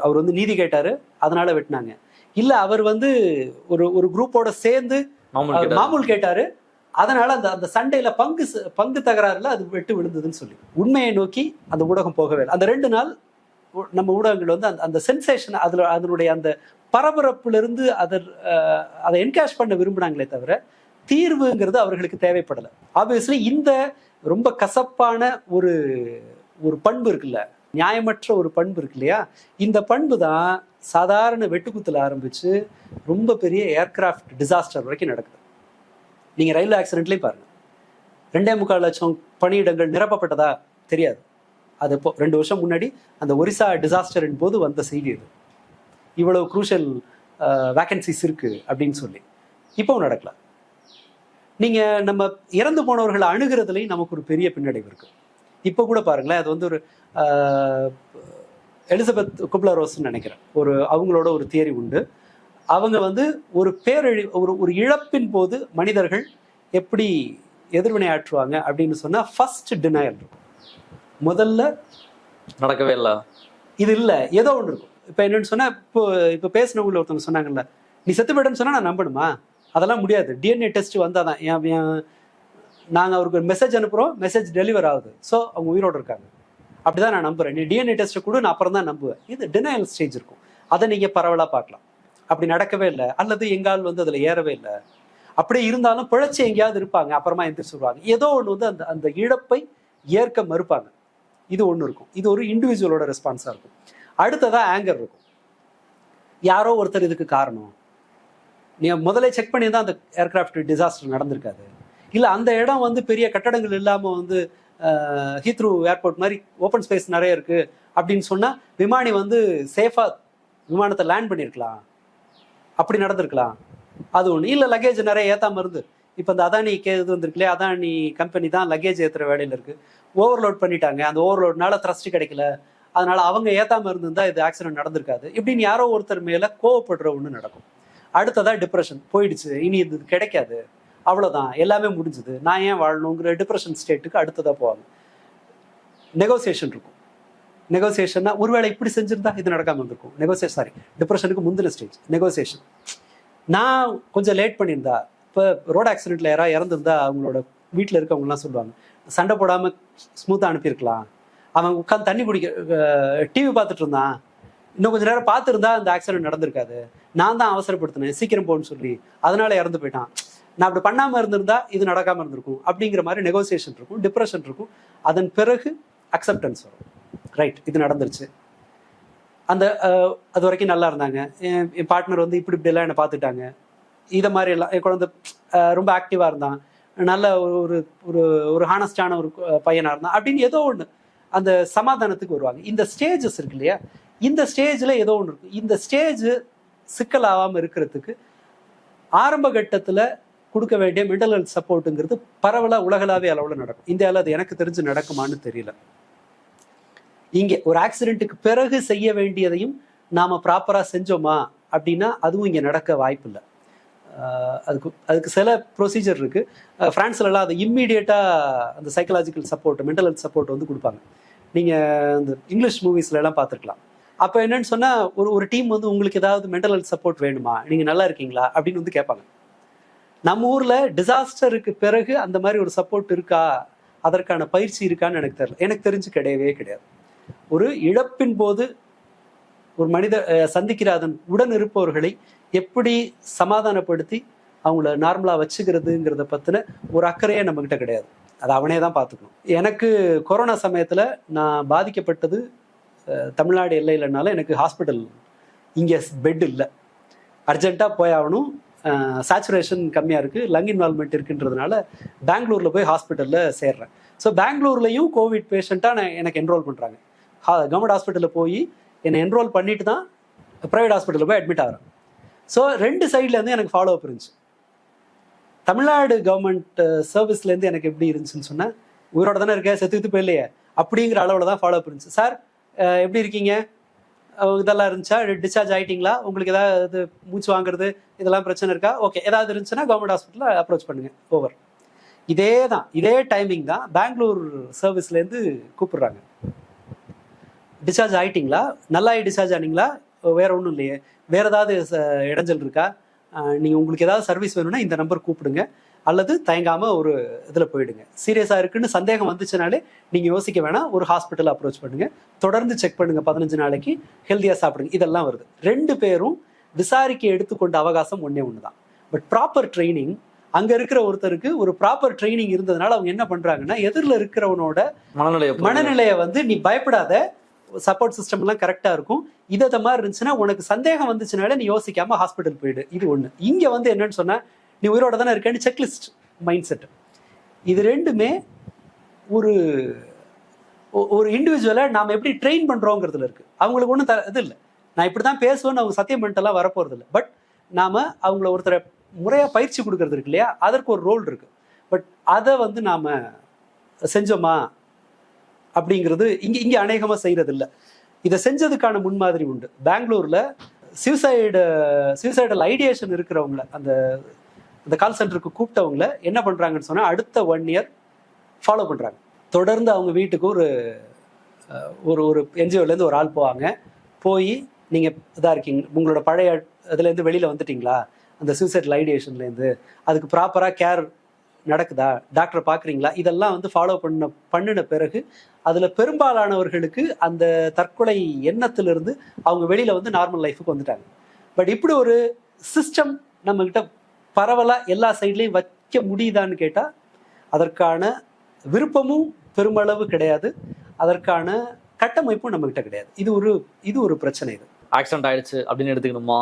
அவர் நீதி கேட்டாரு, அதனால வெட்டினாங்க. இல்ல அவர் ஒரு குரூப்போட சேர்ந்து மாமூல் கேட்டாரு, அதனால அந்த சண்டையில பங்கு தகராறுல அது வெட்டு விழுந்ததுன்னு சொல்லி உண்மையை நோக்கி அந்த ஊடகம் போகவே இல்லை. அந்த 2 நாள் நம்ம ஊடகங்கள் வந்து அந்த சென்சேஷன் அதனுடைய அந்த பரபரப்பிலிருந்து அதை என்கேஷ் பண்ண விரும்பினாங்களே தவிர தீர்வுங்கிறது அவர்களுக்கு தேவைப்படலை. ஆப்வியஸ்லி இந்த ரொம்ப கசப்பான ஒரு ஒரு பண்பு இருக்குல்ல, நியாயமற்ற ஒரு பண்பு இருக்கு இல்லையா, இந்த பண்பு தான் சாதாரண வெட்டுக்குத்துல ஆரம்பிச்சு ரொம்ப பெரிய ஏர்கிராஃப்ட் டிசாஸ்டர் வரைக்கும் நடக்குது. நீங்க ரயில்வே ஆக்சிடென்ட்லேயும் பாருங்க, 2.25 லட்சம் பணியிடங்கள் நிரப்பப்பட்டதா தெரியாது. அது இப்போ 2 வருஷம் முன்னாடி அந்த ஒரிசா டிசாஸ்டரின் போது வந்த செய்தி இது. இவ்வளவு குரூஷியல் வேக்கன்சிஸ் இருக்கு அப்படின்னு சொல்லி இப்போவும் நடக்கல. நீங்க நம்ம இறந்து போனவர்களை அணுகிறதுலையும் நமக்கு ஒரு பெரிய பின்னடைவு இருக்கு. இப்போ கூட பாருங்களேன், அது வந்து ஒரு எலிசபெத் குப்லர்-ரோஸ்ன்னு நினைக்கிறேன், அவங்களோட ஒரு தியரி உண்டு. அவங்க வந்து ஒரு ஒரு இழப்பின் போது மனிதர்கள் எப்படி எதிர்வினையாற்றுவாங்க அப்படின்னு சொன்னா ஃபர்ஸ்ட் டினையல் இருக்கும். முதல்ல நடக்கவே இல்லை, இது இல்லை, ஏதோ ஒன்று இருக்கும். இப்போ என்னன்னு சொன்னா, இப்போ பேசினவங்கள ஒருத்தவங்க சொன்னாங்கல்ல, நீ செத்து போயிட்டேன்னு சொன்னா நான் நம்பணுமா? அதெல்லாம் முடியாது, டிஎன்ஏ டெஸ்ட் வந்தாதான். நாங்கள் அவருக்கு ஒரு மெசேஜ் அனுப்புகிறோம், மெசேஜ் டெலிவர் ஆகுது, ஸோ அவங்க உயிரோடு இருக்காங்க, அப்படிதான் நான் நம்புறேன். நீ டிஎன்ஏ டெஸ்ட்டை கூட நான் அப்புறம் தான் நம்புவேன். இது டினையல் ஸ்டேஜ் இருக்கும். அதை நீங்கள் பரவலாக பார்க்கலாம். அப்படி நடக்கவே இல்லை, அல்லது எங்கால் வந்து அதில் ஏறவே இல்லை, அப்படியே இருந்தாலும் பிழைச்சி எங்கேயாவது இருப்பாங்க, அப்புறமா எந்திரிச்சு வருவாங்க. ஏதோ ஒன்று வந்து அந்த இழப்பை ஏற்க மறுப்பாங்க. இது ஒன்று இருக்கும். இது ஒரு இண்டிவிஜுவலோட ரெஸ்பான்ஸாக இருக்கும். அடுத்ததான் ஆங்கர் இருக்கும். யாரோ ஒருத்தர் இதுக்கு காரணம், நீ முதல்ல செக் பண்ணி தான் அந்த ஏர்கிராஃப்ட் டிசாஸ்டர் நடந்திருக்காது. இல்லை அந்த இடம் வந்து பெரிய கட்டடங்கள் இல்லாமல் வந்து ஹீத்ரூ ஏர்போர்ட் மாதிரி ஓப்பன் ஸ்பேஸ் நிறைய இருக்கு அப்படின்னு சொன்னால் விமானி வந்து சேஃபாக விமானத்தை லேண்ட் பண்ணியிருக்கலாம், அப்படி நடந்திருக்கலாம். அது ஒன்று. இல்லை லக்கேஜ் நிறைய ஏற்றாமல் இருந்து, இப்போ இந்த அதானி இது வந்திருக்குல்லையே, அதானி கம்பெனி தான் லக்கேஜ் ஏற்றுற வேலையில் இருக்குது, ஓவர்லோட் பண்ணிட்டாங்க, அந்த ஓவர்லோட்னால த்ரஸ்ட் கிடைக்கல, அதனால அவங்க ஏற்றாமல் இருந்திருந்தா இது ஆக்சிடென்ட் நடந்திருக்காது. இப்படின்னு யாரோ ஒருத்தர் மேலே கோவப்படுற ஒன்று நடக்கும். அடுத்ததா டிப்ரெஷன், போயிடுச்சு, இனி இது கிடைக்காது, அவ்வளோதான், எல்லாமே முடிஞ்சுது, நான் ஏன் வாழணுங்கிற டிப்ரெஷன் ஸ்டேட்டுக்கு அடுத்ததாக போவாங்க. நெகோசியேஷன் இருக்கும். நெகோசியேஷன்னா ஒருவேளை இப்படி செஞ்சிருந்தா இது நடக்காமல் இருந்திருக்கும். டிப்ரெஷனுக்கு முந்தின ஸ்டேஜ் நெகோசியேஷன். நான் கொஞ்சம் லேட் பண்ணியிருந்தா, இப்போ ரோடு ஆக்சிடென்ட்ல யாராவது இறந்துருந்தா அவங்களோட வீட்டில் இருக்கவங்கலாம் சொல்லுவாங்க, சண்டை போடாமல் ஸ்மூத்தாக அனுப்பியிருக்கலாம், அவன் உட்காந்து தண்ணி குடிக்க டிவி பார்த்துட்டு இருந்தான், இன்னும் கொஞ்சம் நேரம் பார்த்துருந்தா அந்த ஆக்சிடென்ட் நடந்திருக்காது, நான் தான் அவசரப்படுத்தினேன் சீக்கிரம் போன்னு சொல்லி, அதனால இறந்து போயிட்டான், நான் அப்படி பண்ணாமல் இருந்திருந்தா இது நடக்காமல் இருந்திருக்கும், அப்படிங்கிற மாதிரி நெகோசியேஷன் இருக்கும், டிப்ரெஷன் இருக்கும். அதன் பிறகு அக்செப்டன்ஸ் வரும். ரைட், இது நடந்துருச்சு, அந்த அது வரைக்கும் நல்லா இருந்தாங்க, என் பார்ட்னர் வந்து இப்படிலாம் என்னை பார்த்துட்டாங்க, இதை மாதிரி எல்லாம், என் குழந்தை ரொம்ப ஆக்டிவாக இருந்தான், நல்ல ஒரு ஒரு ஒரு ஹானஸ்டான ஒரு பையனாக இருந்தான் அப்படின்னு ஏதோ ஒன்று அந்த சமாதானத்துக்கு வருவாங்க. இந்த ஸ்டேஜஸ் இருக்கு இல்லையா, இந்த ஸ்டேஜில் ஏதோ ஒன்று இருக்கும். இந்த ஸ்டேஜ் சிக்கலாகாமல் இருக்கிறதுக்கு ஆரம்ப கட்டத்தில் கொடுக்க வேண்டிய மென்டல் ஹெல்த் சப்போர்ட்டுங்கிறது பரவலாக உலகளாவே அளவில் நடக்கும். இந்தியாவில் அது எனக்கு தெரிஞ்சு நடக்குமான்னு தெரியல. இங்கே ஒரு ஆக்சிடென்ட்டுக்கு பிறகு செய்ய வேண்டியதையும் நாம் ப்ராப்பராக செஞ்சோமா அப்படின்னா அதுவும் இங்கே நடக்க வாய்ப்பு இல்லை. அதுக்கு சில ப்ரொசீஜர் இருக்குது. ஃப்ரான்ஸ்லலாம் அது இம்மீடியட்டாக அந்த psychological support, mental health support வந்து கொடுப்பாங்க. நீங்கள் இந்த இங்கிலீஷ் மூவிஸ்லாம் பார்த்துருக்கலாம். அப்போ என்னன்னு சொன்னால் ஒரு டீம் வந்து உங்களுக்கு ஏதாவது மென்டல் ஹெல்த் சப்போர்ட் வேணுமா, நீங்கள் நல்லா இருக்கீங்களா அப்படின்னு வந்து கேட்பாங்க. நம்ம ஊரில் டிசாஸ்டருக்கு பிறகு அந்த மாதிரி ஒரு சப்போர்ட் இருக்கா, அதற்கான பயிற்சி இருக்கான்னு எனக்கு தெரியல. எனக்கு தெரிஞ்சு கிடையவே கிடையாது. ஒரு இழப்பின் போது ஒரு மனிதர் சந்திக்கிற அதன் உடன் இருப்பவர்களை எப்படி சமாதானப்படுத்தி அவங்கள நார்மலாக வச்சுக்கிறதுங்கிறத பற்றின ஒரு அக்கறையே நம்மக்கிட்ட கிடையாது. அது அவனே தான் பார்த்துக்கணும். எனக்கு கொரோனா சமயத்தில் நான் பாதிக்கப்பட்டது தமிழ்நாடு எல்லையிலனால எனக்கு ஹாஸ்பிட்டல் இங்கே பெட் இல்லை, அர்ஜென்ட்டாக போய் ஆகணும், சேச்சுரேஷன் கம்மியாக இருக்குது, லங் இன்வால்மெண்ட் இருக்குன்றதுனால பெங்களூரில் போய் ஹாஸ்பிட்டலில் சேர்றேன். ஸோ பெங்களூர்லேயும் கோவிட் பேஷண்ட்டாக எனக்கு என்ரோல் பண்ணுறாங்க. கவர்மெண்ட் ஹாஸ்பிட்டலில் போய் என்னை என்ரோல் பண்ணிட்டு தான் ப்ரைவேட் ஹாஸ்பிட்டலில் போய் அட்மிட் ஆகிறேன். ஸோ 2 சைட்லேருந்து எனக்கு ஃபாலோ அப் இருந்துச்சு. தமிழ்நாடு கவர்மெண்ட் சர்வீஸ்லேருந்து எனக்கு எப்படி இருந்துச்சுன்னு சொன்னால், உயிரோட தானே இருக்கேன், செத்து போயில்லையே அப்படிங்கிற அளவில் தான் ஃபாலோ அப் இருந்துச்சு. சார் எப்படி இருக்கீங்க, இதெல்லாம் இருந்துச்சா, டிஸ்சார்ஜ் ஆகிட்டிங்களா, உங்களுக்கு ஏதாவது மூச்சு வாங்குறது இதெல்லாம் பிரச்சனை இருக்கா, ஓகே ஏதாவது இருந்துச்சுன்னா கவர்மெண்ட் ஹாஸ்பிட்டலில் அப்ரோச் பண்ணுங்கள், ஓவர். இதே டைமிங் தான் பெங்களூர் சர்வீஸ்லேருந்து கூப்பிடுறாங்க. டிஸ்சார்ஜ் ஆகிட்டிங்களா, நல்லா டிஸ்சார்ஜ் ஆனீங்களா, வேறு ஒன்றும் இல்லையே, வேறு ஏதாவது இடைஞ்சல் இருக்கா, நீங்கள் உங்களுக்கு ஏதாவது சர்வீஸ் வேணும்னா இந்த நம்பர் கூப்பிடுங்க, அல்லது தயங்காம ஒரு இதுல போயிடுங்க. சீரியஸா இருக்குன்னு சந்தேகம் வந்துச்சுனாலே நீங்க யோசிக்க வேணாம், ஒரு ஹாஸ்பிட்டல் அப்ரோச் பண்ணுங்க, தொடர்ந்து செக் பண்ணுங்க, 15 நாளைக்கு ஹெல்தியா சாப்பிடுங்க. இதெல்லாம் வருது. 2 பேரும் விசாரிக்க எடுத்துக்கொண்ட அவகாசம் ஒன்னே ஒண்ணுதான். பட் ப்ராப்பர் ட்ரைனிங், அங்க இருக்கிற ஒருத்தருக்கு ஒரு ப்ராப்பர் ட்ரைனிங் இருந்ததுனால அவங்க என்ன பண்றாங்கன்னா, எதிரில் இருக்கிறவனோட மனநிலையை வந்து நீ பயப்படாத, சப்போர்ட் சிஸ்டம் எல்லாம் கரெக்டா இருக்கும், இதை மாதிரி இருந்துச்சுன்னா உனக்கு சந்தேகம் வந்துச்சுனால நீ யோசிக்காம ஹாஸ்பிட்டல் போயிடு. இது ஒண்ணு. இங்க வந்து என்னன்னு சொன்னா, நீ உயிரோட தானே இருக்கேன்னு செக்லிஸ்ட் மைண்ட் செட். இது ரெண்டுமே ஒரு ஒரு இண்டிவிஜுவலை நாம எப்படி ட்ரெயின் பண்றோங்கிறதுல இருக்கு. அவங்களுக்கு ஒன்றும் இது இல்லை, நான் இப்படிதான் பேசுவேன்னு அவங்க சத்தியம் பண்ணிட்டெல்லாம் வரப்போறது இல்லை. பட் நாம அவங்கள ஒருத்தரை முறையா பயிற்சி கொடுக்கறது இருக்கு இல்லையா, அதற்கு ஒரு ரோல் இருக்கு. பட் அதை வந்து நாம செஞ்சோமா அப்படிங்கிறது இங்க அநேகமா செய்யறது இல்லை. இதை செஞ்சதுக்கான முன்மாதிரி உண்டு. பெங்களூர்ல சூசைடல் ஐடியேஷன் இருக்கிறவங்கள அந்த கால் சென்டருக்கு கூப்பிட்டவங்கள என்ன பண்றாங்கன்னு சொன்னா, அடுத்த 1 year ஃபாலோ பண்றாங்க. தொடர்ந்து அவங்க வீட்டுக்கு ஒரு என்ஜிஓலேருந்து ஒரு ஆள் போவாங்க. போய் நீங்க இதா இருக்கீங்க, உங்களோட பழைய இதுலேருந்து வெளியில வந்துட்டீங்களா, அந்த சூசைடல் ஐடியேஷன்லேருந்து, அதுக்கு ப்ராப்பராக கேர் நடக்குதா, டாக்டரை பார்க்குறீங்களா, இதெல்லாம் வந்து ஃபாலோ பண்ணின பிறகு அதில் பெரும்பாலானவர்களுக்கு அந்த தற்கொலை எண்ணத்திலிருந்து அவங்க வெளியில் வந்து நார்மல் லைஃபுக்கு வந்துட்டாங்க. பட் இப்படி ஒரு சிஸ்டம் நம்மக்கிட்ட பரவலாக எல்லா சைட்லேயும் வைக்க முடியுதான்னு கேட்டால் அதற்கான விருப்பமும் பெருமளவு கிடையாது, அதற்கான கட்டமைப்பும் நம்மகிட்ட கிடையாது. இது ஒரு பிரச்சனை. இது ஆக்சிடென்ட் ஆயிடுச்சு அப்படின்னு எடுத்துக்கணுமா,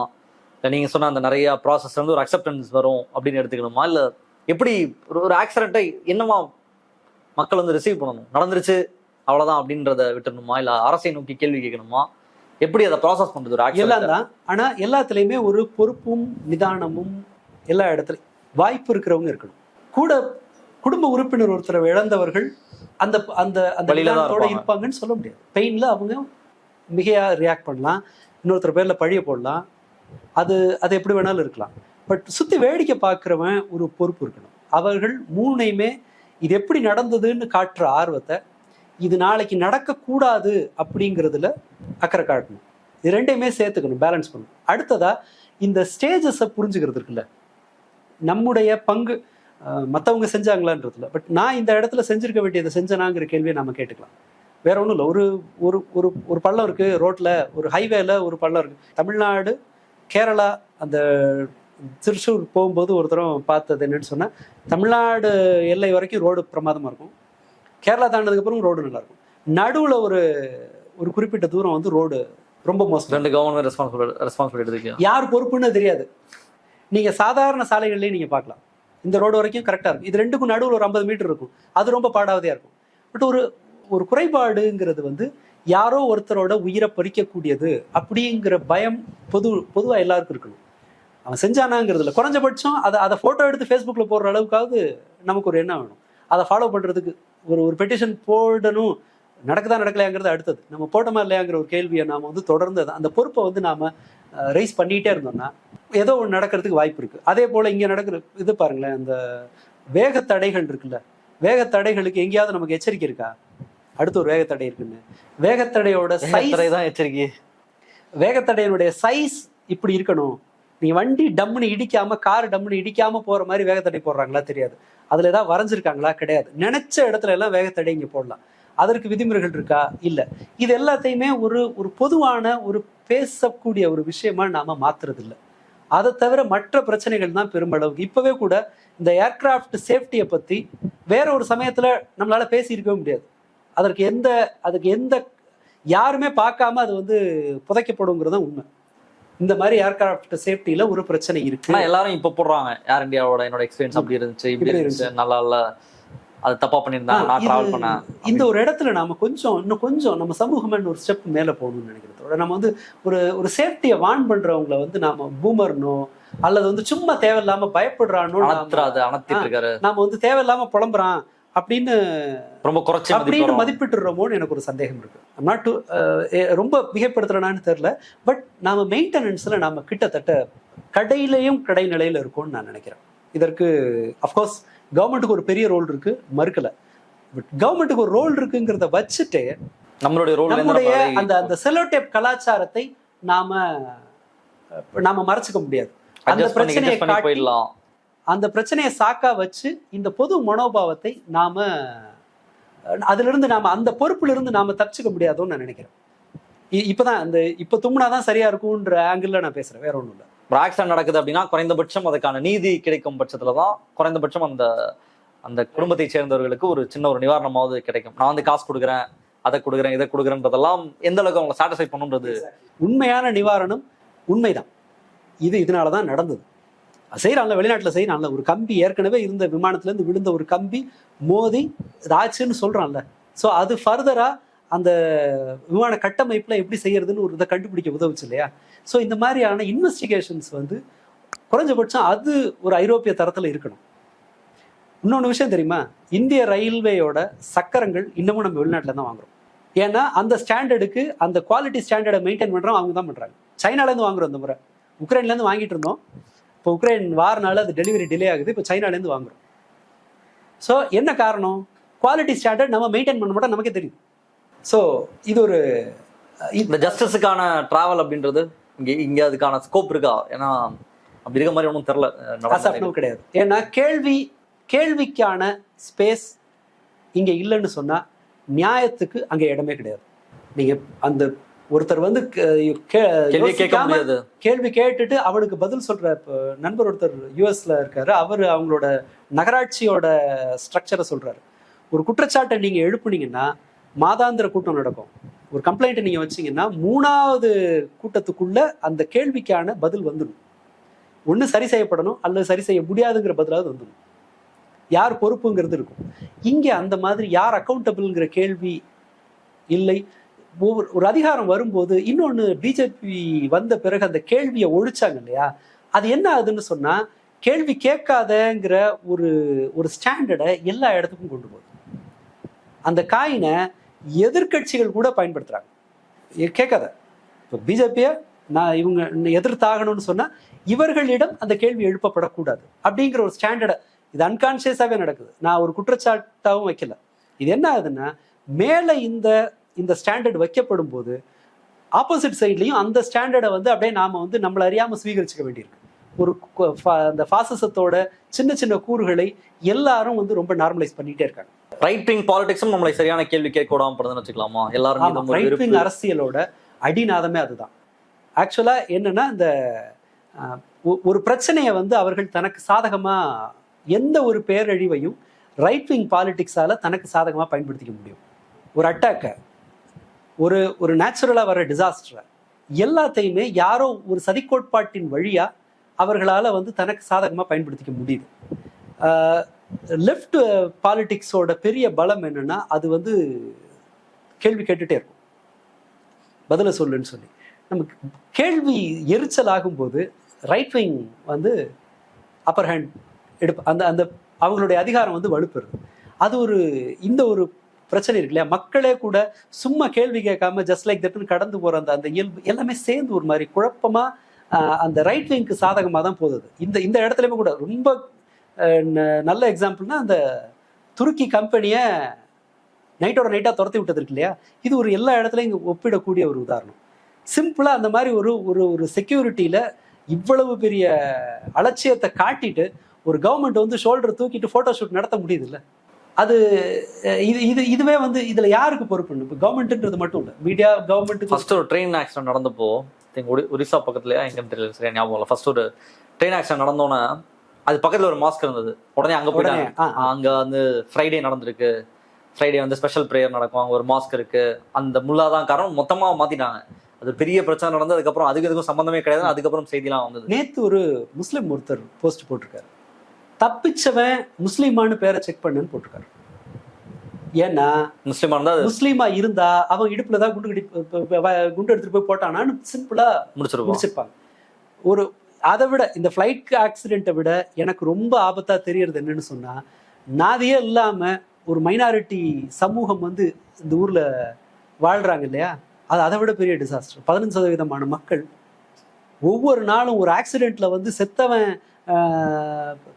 இல்லை நீங்கள் சொன்ன அந்த நிறைய ப்ராசஸ் வந்து ஒரு அக்செப்டன்ஸ் வரும் அப்படின்னு எடுத்துக்கணுமா, இல்லை எப்படி ஒரு ஆக்சிடென்ட்டை என்னமா மக்கள் வந்து ரிசீவ் பண்ணணும், நடந்துருச்சு அவ்வளோதான் அப்படின்றத விட்டுணுமா, இல்லை அரசை நோக்கி கேள்வி கேட்கணுமா, எப்படி அதை ப்ராசஸ் பண்ணுறது? ஒரு எல்லாம் தான். ஆனால் எல்லாத்துலேயுமே ஒரு பொறுப்பும் நிதானமும் எல்லா இடத்துலையும் வாய்ப்பு இருக்கிறவங்க இருக்கணும். கூட குடும்ப உறுப்பினர் ஒருத்தரை இழந்தவர்கள் அந்த அந்த அந்த நிதானத்தோட இருப்பாங்கன்னு சொல்ல முடியாது. பெயின்ல அவங்க மிகையா ரியாக்ட் பண்ணலாம், இன்னொருத்தர் பேர்ல பழிய போடலாம், அது எப்படி வேணாலும் இருக்கலாம். பட் சுத்தி வேடிக்கை பார்க்குறவன் ஒரு பொறுப்பு இருக்கணும். அவர்கள் 3யுமே இது எப்படி நடந்ததுன்னு காட்டுற ஆர்வத்தை, இது நாளைக்கு நடக்கக்கூடாது அப்படிங்கிறதுல அக்கறை காட்டணும். இது 2யுமே சேர்த்துக்கணும், பேலன்ஸ் பண்ணணும். அடுத்ததா இந்த ஸ்டேஜஸை புரிஞ்சுக்கிறது இருக்குல்ல, நம்முடைய பங்கு மற்றவங்க செஞ்சாங்களான்றதுல. பட் நான் இந்த இடத்துல செஞ்சிருக்க வேண்டியதை செஞ்சனாங்கிற கேள்வியை நம்ம கேட்டுக்கலாம். வேற ஒன்றும் இல்லை. ஒரு பள்ளம் இருக்கு ரோட்ல, ஒரு ஹைவேல ஒரு பள்ளம் இருக்கு. தமிழ்நாடு கேரளா அந்த திருச்சூர் போகும்போது ஒரு தரம் பார்த்தது என்னன்னு சொன்னா, தமிழ்நாடு எல்லை வரைக்கும் ரோடு பிரமாதமா இருக்கும், கேரளா தாண்டதுக்கு அப்புறம் ரோடு நல்லா இருக்கும், நடுவுல ஒரு குறிப்பிட்ட தூரம் வந்து ரோடு ரொம்ப மோசம். 2 கவர்மெண்ட் ரெஸ்பான்சிபிலிட்டி இருக்கு, யார் பொறுப்புன்னு தெரியாது. நீங்க சாதாரண சாலைகள்லயே நீங்க பார்க்கலாம், இந்த ரோடு வரைக்கும் கரெக்டா இருக்கும், இது 2க்கும் நடுவில் ஒரு 50 மீட்டர் இருக்கும், அது ரொம்ப பாடாவதியா இருக்கும். பட் ஒரு குறைபாடுங்கிறது வந்து யாரோ ஒருத்தரோட உயிரை பறிக்கக்கூடியது அப்படிங்கிற பயம் பொதுவா எல்லாருக்கும் இருக்கணும். அவன் செஞ்சானாங்கிறதுல குறைஞ்சபட்சம் அதை போட்டோ எடுத்து ஃபேஸ்புக்ல போடுற அளவுக்காவது நமக்கு ஒரு எண்ணம் வேணும். அதை ஃபாலோ பண்றதுக்கு ஒரு பெட்டிஷன் போடணும். நடக்குதா நடக்கலையாங்கிறது அடுத்தது, நம்ம போட்டோமா இல்லையாங்கிற ஒரு கேள்வியை நாம வந்து தொடர்ந்து அந்த பொறுப்பை வந்து நாம ரைஸ் பண்ணிட்டே இருந்தோம்னா ஏதோ ஒன்று நடக்கிறதுக்கு வாய்ப்பு இருக்கு. அதே போல இங்க நடக்கிற இது பாருங்களேன், அந்த வேகத்தடைகள் இருக்குல்ல, வேகத்தடைகளுக்கு எங்கேயாவது நமக்கு எச்சரிக்கை இருக்கா? அடுத்து ஒரு வேகத்தடை இருக்குன்னு, வேகத்தடையோட சைஸ் தான் எச்சரிக்கை. வேகத்தடையினுடைய சைஸ் இப்படி இருக்கணும், நீ வண்டி டம்முன்னு இடிக்காம, கார் டம்முன்னு இடிக்காம போற மாதிரி வேகத்தடை போடுறாங்களா தெரியாது, அதுல ஏதாவது வரைஞ்சிருக்காங்களா கிடையாது. நினைச்ச இடத்துல எல்லாம் வேகத்தடை இங்க போடலாம். அதற்கு விதிமுறைகள் இருக்கா? இல்லை. இது எல்லாத்தையுமே ஒரு பொதுவான ஒரு பேசக்கூடிய ஒரு விஷயமா நாம மாத்துறது இல்லை. அதை தவிர மற்ற பிரச்சனைகள் தான் பெருமளவுக்கு. இப்பவே கூட இந்த ஏர்கிராஃப்ட் சேஃப்டியை பத்தி வேற ஒரு சமயத்துல நம்மளால பேசி இருக்கவே முடியாது. அதுக்கு எந்த யாருமே பார்க்காம அது வந்து புதைக்கப்படுங்கிறது உண்மை. இந்த மாதிரி ஏர்கிராஃப்ட் சேஃப்டியில ஒரு பிரச்சனை இருக்கு. எல்லாரும் இப்ப போடுறாங்க, ஏர் இந்தியாவோட என்னோட எக்ஸ்பீரியன்ஸ் அப்படி இருந்துச்சு, இப்படி இருந்துச்சு, நல்லா இல்ல, அது தப்பா பண்ணியிருந்தாங்க, நான் டிராவல் பண்ணேன். இந்த ஒரு இடத்துல நாம இன்னும் கொஞ்சம் நம்ம சமூகம் ஒரு ஸ்டெப் மேல போகணும்னு நினைக்கிறதோட, நம்ம வந்து ஒரு சேஃப்டியை வான் பண்றவங்களை வந்து நாம பூமர்னோ அல்லது வந்து சும்மா தேவையில்லாம பயப்படுறானோ, நாம வந்து தேவையில்லாம புலம்புறான் அப்படின்னு ரொம்ப குறைச்சி அப்படின்னு மதிப்பிட்டுறோமோன்னு எனக்கு ஒரு சந்தேகம் இருக்கு. நாட் ரொம்ப மிகைப்படுத்துறனான்னு தெரியல. பட் நாம மெயின்டெனன்ஸ்ல நாம கிட்டத்தட்ட கடையிலையும் கடைநிலையில இருக்கோம்னு நான் நினைக்கிறேன். இதற்கு அஃப்கோர்ஸ் கவர்மெண்ட்டுக்கு ஒரு பெரிய ரோல் இருக்கு, மறுக்கல. பட் கவர்மெண்ட்டுக்கு ஒரு ரோல் இருக்குங்கிறத வச்சுட்டு நம்மளுடைய அந்த செலோடேப் கலாச்சாரத்தை நாம மறைச்சிக்க முடியாது. அந்த பிரச்சனையை போயிடலாம். அந்த பிரச்சனையை சாக்கா வச்சு இந்த பொது மனோபாவத்தை அந்த பொறுப்புல இருந்து நாம தப்பிச்சுக்க முடியாதோன்னு நான் நினைக்கிறேன். இப்பதான் இப்ப தும்முனாதான் சரியா இருக்கும்ன்ற ஆங்கிள் நான் பேசுறேன், வேற ஒண்ணும் இல்லை. ஒரு ஆக்சிடென்ட் நடக்குது அப்படின்னா குறைந்தபட்சம் அதுக்கான நீதி கிடைக்கும் பட்சத்துலதான் குறைந்தபட்சம் அந்த குடும்பத்தை சேர்ந்தவர்களுக்கு ஒரு சின்ன ஒரு நிவாரணமாவது கிடைக்கும். நான் வந்து காசு கொடுக்குறேன், அதை கொடுக்குறேன், இதை கொடுக்குறேன்றதெல்லாம் எந்த அளவுக்கு அவங்களை சாட்டிஸ்ஃபை பண்ணுன்றது உண்மையான நிவாரணம் உண்மைதான். இதனாலதான் நடந்தது. செய்யறாங்க, வெளிநாட்டுல செய்யறான்ல, ஒரு கம்பி ஏற்கனவே இருந்த விமானத்துல இருந்து விழுந்த ஒரு கம்பி மோதி ஆச்சுன்னு சொல்றான்ல. ஸோ அது ஃபர்தரா அந்த விமான கட்டமைப்புல எப்படி செய்யறதுன்னு ஒரு இதை கண்டுபிடிக்க உதவுச்சு இல்லையா? ஸோ இந்த மாதிரியான இன்வெஸ்டிகேஷன்ஸ் வந்து குறைஞ்சபட்சம் அது ஒரு ஐரோப்பிய தரத்துல இருக்கணும். இன்னொன்று விஷயம் தெரியுமா, இந்திய ரயில்வேயோட சக்கரங்கள் இன்னமும் நம்ம வெளிநாட்டில் தான் வாங்குறோம். ஏன்னா அந்த ஸ்டாண்டர்டுக்கு, அந்த குவாலிட்டி ஸ்டாண்டர்டை மெயின்டைன் பண்றோம், அவங்க தான் பண்றாங்க. சைனாலேருந்து வாங்குறோம், இந்த முறை உக்ரைன்லேருந்து வாங்கிட்டு இருந்தோம். இப்போ உக்ரைன் வாரனால அது டெலிவரி டிலே ஆகுது, இப்போ சைனாலேருந்து வாங்குறோம். ஸோ என்ன காரணம்? குவாலிட்டி ஸ்டாண்டர்ட் நம்ம மெயின்டைன் பண்ண மாட்டோம், நமக்கே தெரியும். ஸோ இது ஒரு இந்த ஜஸ்டிஸுக்கான டிராவல் அப்படின்றது இங்க அதுக்கான ஸ்கோப் இருக்கா? ஏன்னா அப்படி இருக்க மாதிரி ஒன்றும் தெரியல, கிடையாது. ஏன்னா கேள்விக்கான ஸ்பேஸ் இங்க இல்லைன்னு சொன்னா நியாயத்துக்கு அங்க இடமே கிடையாது. நீங்க அந்த ஒருத்தர் வந்து கேள்வி கேட்டுட்டு அவனுக்கு பதில் சொல்ற நண்பர் ஒருத்தர் யூஎஸ்ல இருக்காரு, அவரு அவங்களோட நகராட்சியோட ஸ்ட்ரக்சரை சொல்றாரு. ஒரு குற்றச்சாட்டை நீங்க எழுப்புனீங்கன்னா மாதாந்திர கூட்டம் நடக்கும். ஒரு கம்ப்ளைண்ட் நீங்க வச்சீங்கன்னா 3வது கூட்டத்துக்குள்ள அந்த கேள்விக்கான பதில் வந்துடும். ஒண்ணு சரி செய்யப்படணும் அல்லது சரி செய்ய முடியாதுங்கிற பதிலாவது வந்துடும். யார் பொறுப்புங்கிறது இருக்கும். இங்க அந்த மாதிரி யார் அக்கௌண்டபிள்ங்கிற கேள்வி இல்லை. ஒரு அதிகாரம் வரும்போது இன்னொன்னு, பிஜேபி வந்த பிறகு அந்த கேள்வியை ஒழிச்சாங்க இல்லையா, அது என்ன ஆகுதுன்னு சொன்னா கேள்வி கேட்காதங்கிற ஒரு ஸ்டாண்டர்டை எல்லா இடத்துக்கும் கொண்டு போகுது. அந்த காயினை எதிர்கட்சிகள் கூட பயன்படுத்துறாங்க. கேட்காத இப்போ பிஜேபியை இவங்க எதிர்த்தாகணும்னு சொன்னா இவர்களிடம் அந்த கேள்வி எழுப்பப்படக்கூடாது அப்படிங்கிற ஒரு ஸ்டாண்டர்டை, இது அன்கான்சியஸாவே நடக்குது. நான் ஒரு குற்றச்சாட்டாவும் வைக்கல. இது என்ன ஆகுதுன்னா, மேல இந்த ஸ்டாண்டர்ட் வைக்கப்படும் போது ஆப்போசிட் சைட்லையும் அந்த ஸ்டாண்டர்டை வந்து அப்படியே நாம வந்து நம்மள அறியாம ஸ்வீகரிச்சுக்க வேண்டியிருக்கு. அந்த பாசிசத்தோட சின்ன சின்ன கூறுகளை எல்லாரும் வந்து ரொம்ப நார்மலைஸ் பண்ணிட்டே இருக்காங்க. ரைட் விங் பாலிடிக்ஸும் நம்மளை சரியான கேள்வி கேட்க விடாம போறதுன்னு வச்சுக்கலாமா? எல்லாரும் ரைட் விங் அரசியலோட அடிநாதமே அதுதான். ஆக்சுவலா என்னன்னா, இந்த ஒரு பிரச்சனையை வந்து அவர்கள் தனக்கு சாதகமா எந்த ஒரு பேரழிவையும் ரைட் விங் பாலிடிக்ஸால தனக்கு சாதகமா பயன்படுத்திக்க முடியும். ஒரு அட்டாக்கை, ஒரு நேச்சுரலா வர டிசாஸ்டரை, எல்லாத்தையுமே யாரோ ஒரு சதிக்கோட்பாட்டின் வழியா அவர்களால வந்து தனக்கு சாதகமா பயன்படுத்திக்க முடியுது. லெஃப்ட் பாலிடிக்ஸோட பெரிய பலம் என்னன்னா, அது வந்து கேள்வி கேட்டுட்டே இருக்கும், பதில சொல்லுன்னு சொல்லி. நமக்கு கேள்வி எரிச்சல் ஆகும்போது ரைட் விங் வந்து அப்பர் ஹேண்ட் அந்த அவங்களுடைய அதிகாரம் வந்து வலுப்பெறுது. அது இந்த ஒரு பிரச்சனை இருக்கு இல்லையா? மக்களே கூட சும்மா கேள்வி கேட்காம ஜஸ்ட் லைக் தட்னு கடந்து போற அந்த இயல்பு எல்லாமே சேர்ந்து ஒரு மாதிரி குழப்பமா அந்த ரைட் விங்க்கு சாதகமாக தான் போகுது. இந்த இடத்துலயுமே கூட ரொம்ப நல்ல எக்ஸாம்பிள்னா, அந்த துருக்கி கம்பெனியை நைட்டோட நைட்டா துரத்தி விட்டது இருக்கு இல்லையா? இது ஒரு எல்லா இடத்துலையும் இங்கே ஒப்பிடக்கூடிய ஒரு உதாரணம். சிம்பிளா அந்த மாதிரி ஒரு செக்யூரிட்டியில இவ்வளவு பெரிய அலட்சியத்தை காட்டிட்டு ஒரு கவர்மெண்ட் வந்து ஷோல்டர் தூக்கிட்டு போட்டோ ஷூட் நடத்த முடியுது இல்லை? அது இதுவே வந்து இதுல யாருக்கு பொறுப்பு? இப்போ கவர்மெண்ட்ன்றது மட்டும் இல்லை, மீடியா கவர்மெண்ட். ஃபர்ஸ்ட் ஒரு ட்ரெயின் ஆக்சிடென்ட் நடந்தப்போ ஒரிசா பக்கத்துலயா எங்கன்னு தெரியல, சரியா ஞாபகம் இல்லை. ஃபர்ஸ்ட் ஒரு ட்ரெயின் ஆக்சிடென்ட் நடந்தோன்னே அது பக்கத்துல ஒரு மாஸ்க் இருந்தது. உடனே அங்க போயிட்டாங்க. அங்க வந்து ஃப்ரைடே நடந்திருக்கு, ஃப்ரைடே வந்து ஸ்பெஷல் ப்ரேயர் நடக்கும், அங்க ஒரு மாஸ்க் இருக்கு, அந்த முல்லாதான் காரணம், மொத்தமா மாத்திட்டாங்க. அது பெரிய பிரச்சனை நடந்து அதுக்கப்புறம் அதுக்கும் சம்பந்தமே கிடையாது. அதுக்கப்புறம் செய்திலாம் வந்தது. நேத்து ஒரு முஸ்லிம் ஒருத்தர் போஸ்ட் போட்டிருக்காரு, தப்பிச்சவன் முஸ்லீமானு பேரை செக் பண்ணுன்னு போட்டிருக்காரு. ஏன்னா முஸ்லீமா இருந்தா அவன் இடுப்புலதான் குண்டு எடுத்துட்டு போய் போட்டானான்னு சிம்பிளா முடிச்சிருப்பாங்க. அதை விட இந்த ஃபிளைட் ஆக்சிடென்ட்டை விட எனக்கு ரொம்ப ஆபத்தா தெரியறது என்னன்னு சொன்னா, நாதியே இல்லாம ஒரு மைனாரிட்டி சமூகம் வந்து இந்த ஊர்ல வாழ்றாங்க இல்லையா, அது அதை விட பெரிய டிசாஸ்டர். 15% மக்கள் ஒவ்வொரு நாளும் ஒரு ஆக்சிடென்ட்ல வந்து செத்தவன்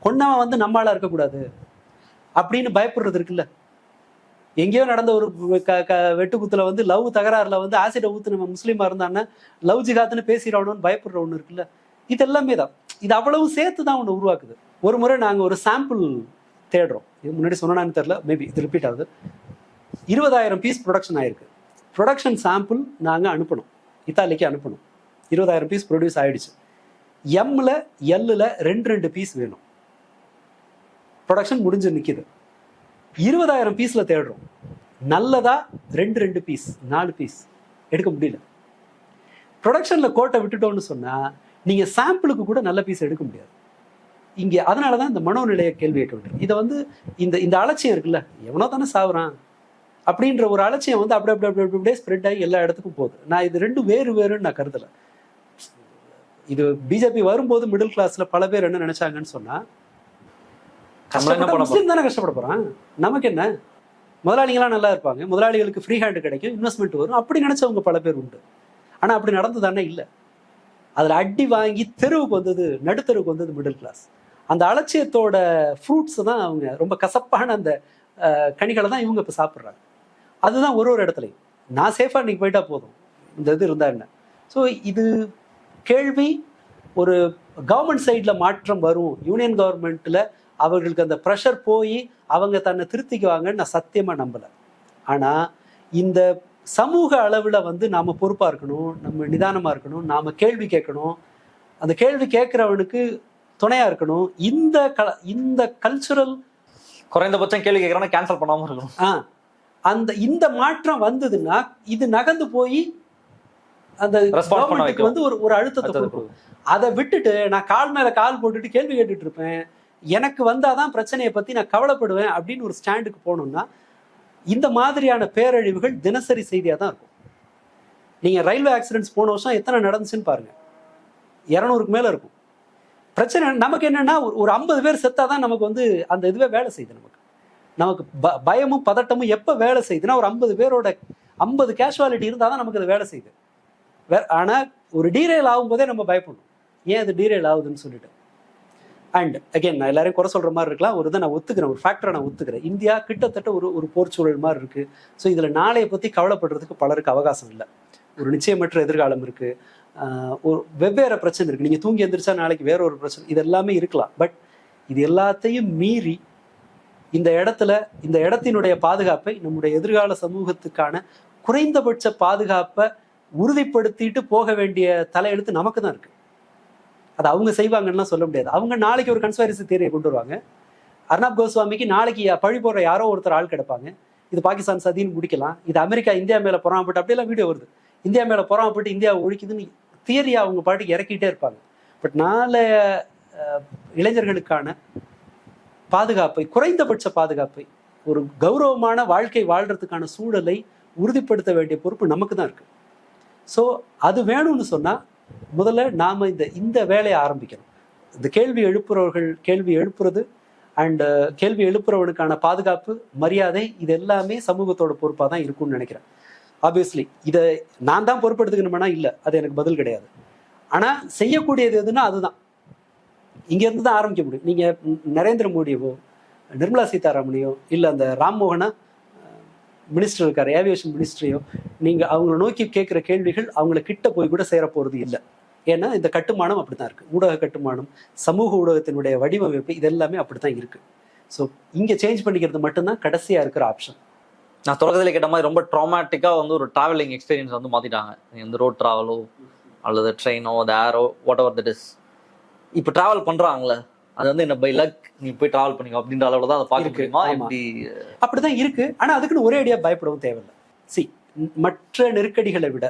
கொன்னவன் வந்து நம்மளால இருக்கக்கூடாது அப்படின்னு பயப்படுறது இருக்குல்ல. எங்கேயோ நடந்த ஒரு வெட்டுக்குத்துல வந்து லவ் தகராறுல வந்து ஆசிட ஊத்து நம்ம முஸ்லீமா இருந்தான்னா லவ் ஜிகாத்துன்னு பேசிடணும்னு பயப்படுற ஒண்ணு இருக்குல்ல. இது எல்லாமே தான். இது அவ்வளவு சேர்த்து தான் ஒன்று உருவாக்குது. ஒரு முறை நாங்கள் ஒரு சாம்பிள் தேடுறோம், இது முன்னாடி சொன்னான்னு தெரியல, மேபி இது ரிப்பீட் ஆகுது. 20,000 பீஸ் ப்ரொடக்ஷன் ஆயிருக்கு. ப்ரொடக்ஷன் சாம்பிள் நாங்கள் அனுப்பணும், இத்தாலிக்கு அனுப்பணும். 20,000 பீஸ் ப்ரொடியூஸ் ஆயிடுச்சு. எம்ல எல்லில் 2 பீஸ் வேணும். ப்ரொடக்ஷன் முடிஞ்சு நிற்கிது. 20,000 பீஸில் தேடுறோம், நல்லதா 2 பீஸ் 4 பீஸ் எடுக்க முடியல. ப்ரொடக்ஷனில் கோட்டை விட்டுட்டோம்னு சொன்னால் நீங்கள் சாம்பிளுக்கு கூட நல்ல பீஸ் எடுக்க முடியாது இங்கே. அதனால தான் இந்த மனோநிலையை கேள்வி கேட்க வேண்டியது. இதை வந்து இந்த அலட்சியம் இருக்குல்ல, எவனோ தானே சாவுறான் அப்படின்ற ஒரு அலட்சியம் வந்து அப்படியே ஸ்ப்ரெட் ஆகி எல்லா இடத்துக்கும் போகுது. நான் இது ரெண்டும் வேறுன்னு நான் கருதலை. இது பிஜேபி வரும்போது மிடில் கிளாஸ்ல பல பேர் என்ன நினைச்சாங்கன்னு சொன்னா, முஸ்லீம் தானே கஷ்டப்பட போறான், நமக்கு என்ன, முதலாளிகளாம் நல்லா இருப்பாங்க, முதலாளிகளுக்கு ஃப்ரீ ஹேண்ட் கிடைக்கும், இன்வெஸ்ட்மெண்ட் வரும், அப்படி நினைச்சவங்க பல பேர் உண்டு. ஆனா அப்படி நடந்து தானே இல்லை. அதுல அடி வாங்கி தெருவுக்கு வந்தது, நடுத்தருவுக்கு வந்தது மிடில் கிளாஸ். அந்த அலட்சியத்தோட ஃப்ரூட்ஸ் தான் அவங்க, ரொம்ப கசப்பான அந்த கனிகளை தான் இவங்க இப்போ சாப்பிட்றாங்க. அதுதான் ஒரு இடத்துலையும் நான் சேஃபா இன்னைக்கு போயிட்டா போதும், இந்த இது இருந்தா என்ன. ஸோ இது கேள்வி, ஒரு கவர்மெண்ட் சைடில் மாற்றம் வரும், யூனியன் கவர்மெண்ட்டில் அவர்களுக்கு அந்த ப்ரெஷர் போய் அவங்க தன்னை திருத்திக்குவாங்கன்னு நான் சத்தியமாக நம்பலை. ஆனால் இந்த சமூக அளவில் வந்து நாம் பொறுப்பாக இருக்கணும், நம்ம நிதானமாக இருக்கணும், நாம் கேள்வி கேட்கணும், அந்த கேள்வி கேட்குறவனுக்கு துணையாக இருக்கணும். இந்த கல்ச்சுரல் குறைந்தபட்சம் கேள்வி கேட்குறவன கேன்சல் பண்ணாமல் இருக்கணும். இந்த மாற்றம் வந்ததுன்னா இது நகர்ந்து போய் அந்த கவர்மெண்ட்டுக்கு வந்து ஒரு அழுத்தத்தை கொடுக்கும். அதை விட்டுட்டு நான் கால் மேல கால் போட்டுட்டு கேள்வி கேட்டுட்டு இருப்பேன், எனக்கு வந்தாதான் பிரச்சனையை பத்தி நான் கவலைப்படுவேன் அப்படின்னு ஒரு ஸ்டாண்டுக்கு போகணும்னா இந்த மாதிரியான பேரழிவுகள் தினசரி செய்தியா தான் இருக்கும். நீங்க ரயில்வே ஆக்சிடென்ட்ஸ் போன வருஷம் எத்தனை நடந்துச்சுன்னு பாருங்க, 200க்கு மேல இருக்கும். பிரச்சனை நமக்கு என்னன்னா, ஒரு 50 பேர் செத்தாதான் நமக்கு வந்து அந்த இதுவே வேலை செய்யுது. நமக்கு பயமும் பதட்டமும் எப்ப வேலை செய்யுதுன்னா, ஒரு 50 பேரோட 50 கேஷுவாலிட்டி இருந்தாதான் நமக்கு அது வேலை செய்யுது. ஆனா ஒரு டீரெயில் ஆகும்போதே நம்ம பயப்படணும், ஏன் அது டீரெயில் ஆகுதுன்னு சொல்லிட்டு. அண்ட் அகெயின் நான் எல்லாரையும் குறை சொல்ற மாதிரி இருக்கலாம், ஒரு இதை நான் ஒத்துக்கிறேன், ஒரு ஃபேக்டரை நான் ஒத்துக்கிறேன். இந்தியா கிட்டத்தட்ட ஒரு போர்ச்சூழல் மாதிரி இருக்கு. ஸோ இதுல நாளைய பத்தி கவலைப்படுறதுக்கு பலருக்கு அவகாசம் இல்லை. ஒரு நிச்சயமற்ற எதிர்காலம் இருக்கு, ஒரு வெவ்வேறு பிரச்சனை இருக்கு. நீங்க தூங்கி எந்திரிச்சா நாளைக்கு வேற ஒரு பிரச்சனை, இது எல்லாமே இருக்கலாம். பட் இது எல்லாத்தையும் மீறி இந்த இடத்தினுடைய பாதுகாப்பை, நம்முடைய எதிர்கால சமூகத்துக்கான குறைந்தபட்ச பாதுகாப்பை உறுதிப்படுத்திட்டு போக வேண்டிய தலையெழுத்து நமக்கு தான் இருக்கு. அது அவங்க செய்வாங்கன்னா சொல்ல முடியாது. அவங்க நாளைக்கு ஒரு கன்ஸ்பைரசி தியரியை கொண்டு வருவாங்க. அர்னாப் கோஸ்வாமிக்கு நாளைக்கு பழி போடுற யாரோ ஒருத்தர் ஆள் கிடைப்பாங்க, இது பாகிஸ்தான் சதின்னு முடிக்கலாம், இது அமெரிக்கா இந்தியா மேல பொறாமப்பட்டு, அப்படியெல்லாம் வீடியோ வருது, இந்தியா மேல பொறாமப்பட்டு இந்தியா ஒழிக்குதுன்னு தியரியா அவங்க பாட்டுக்கு இறக்கிட்டே இருப்பாங்க. பட் நாளை இளைஞர்களுக்கான பாதுகாப்பை, குறைந்தபட்ச பாதுகாப்பை, ஒரு கௌரவமான வாழ்க்கை வாழ்றதுக்கான சூழலை உறுதிப்படுத்த வேண்டிய பொறுப்பு நமக்கு தான் இருக்கு. ஸோ அது வேணும்னு சொன்னா முதல்ல நாம இந்த வேலையை ஆரம்பிக்கணும். இந்த கேள்வி எழுப்புறது அண்ட் கேள்வி எழுப்புறவனுக்கான பாதுகாப்பு, மரியாதை, இது எல்லாமே சமூகத்தோட பொறுப்பாக தான் இருக்கும்னு நினைக்கிறேன். ஆப்வியஸ்லி இதை நான் தான் பொறுப்பெடுத்துக்கணும்னா இல்லை, அது எனக்கு பதில் கிடையாது. ஆனா செய்யக்கூடியது எதுன்னா அதுதான் இங்க இருந்து தான் ஆரம்பிக்க முடியும். நீங்க நரேந்திர மோடியவோ நிர்மலா சீதாராமனையோ இல்லை அந்த ராம்மோகனா மினிஸ்டர் இருக்காரு, ஏவியேஷன் மினிஸ்டரையோ நீங்க அவங்கள நோக்கி கேட்குற கேள்விகள் அவங்கள கிட்ட போய் கூட சேர போறது இல்லை. ஏன்னா இந்த கட்டுமானம் அப்படித்தான் இருக்கு, ஊடக கட்டுமானம், சமூக ஊடகத்தினுடைய வடிவமைப்பு, இது எல்லாமே அப்படித்தான் இருக்கு. ஸோ இங்க சேஞ்ச் பண்ணிக்கிறது மட்டும்தான் கடைசியா இருக்கிற ஆப்ஷன். நான் தொடக்கத்தில் கேட்ட மாதிரி ரொம்ப ட்ராமேட்டிக்காக வந்து ஒரு ட்ராவலிங் எக்ஸ்பீரியன்ஸ் வந்து மாற்றிட்டாங்க. எந்த ரோட் ட்ராவலோ அல்லது ட்ரெயினோ அது ஏரோ வாட் எவர் தட் இஸ், இப்போ ட்ராவல் பண்ணுறாங்களே அது வந்து என்ன பை லக் நீ போய் ட்ராவல் பண்ணிக்கோ அப்படின்ற அளவில் தான் அதை பார்க்க முடியுமா? எப்படி அப்படிதான் இருக்கு. ஆனால் அதுக்குன்னு ஒரே அடியாக பயப்படவும் தேவையில்லை. மற்ற நெருக்கடிகளை விட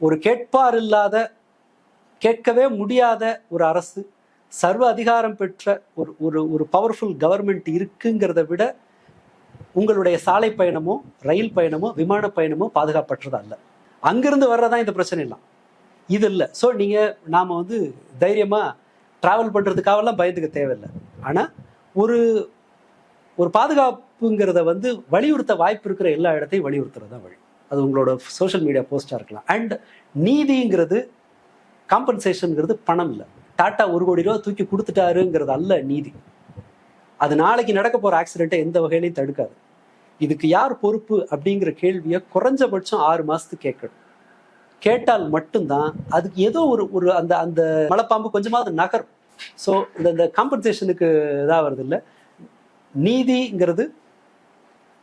ஒரு கேட்பார் இல்லாத, கேட்கவே முடியாத ஒரு அரசு, சர்வ அதிகாரம் பெற்ற ஒரு பவர்ஃபுல் கவர்மெண்ட் இருக்குங்கிறத விட உங்களுடைய சாலை பயணமோ ரயில் பயணமோ விமான பயணமோ பாதுகாப்பற்றதா இல்லை. அங்கிருந்து வர்றதான் இந்த பிரச்சனை எல்லாம், இது இல்லை. ஸோ நாம வந்து தைரியமா டிராவல் பண்றதுக்காகலாம் பயந்துக்க தேவையில்லை. ஆனா ஒரு பாதுகாப்புங்கிறத வந்து வலியுறுத்த வாய்ப்பு இருக்கிற எல்லா இடத்தையும் வலியுறுத்துறது தான் வழி. அது உங்களோட சோஷியல் மீடியா போஸ்டா இருக்கலாம். அண்ட் நீதிங்கிறது, காம்பன்சேஷன்ங்கிறது பணம் இல்லை. டாட்டா 1 கோடி ரூபா தூக்கி கொடுத்துட்டாருங்கிறது அல்ல நீதி. அது நாளைக்கு நடக்க போற ஆக்சிடென்ட்டை எந்த வகையிலையும் தடுக்காது. இதுக்கு யார் பொறுப்பு அப்படிங்கிற கேள்வியை குறைஞ்சபட்சம் 6 மாசத்துக்கு கேட்கணும். கேட்டால் மட்டும்தான் அதுக்கு ஏதோ ஒரு அந்த அந்த மலைப்பாம்பு கொஞ்சமாவது நகரும். ஸோ இந்த காம்பன்சேஷனுக்கு இதாக வருது இல்லை, நீதிங்கிறது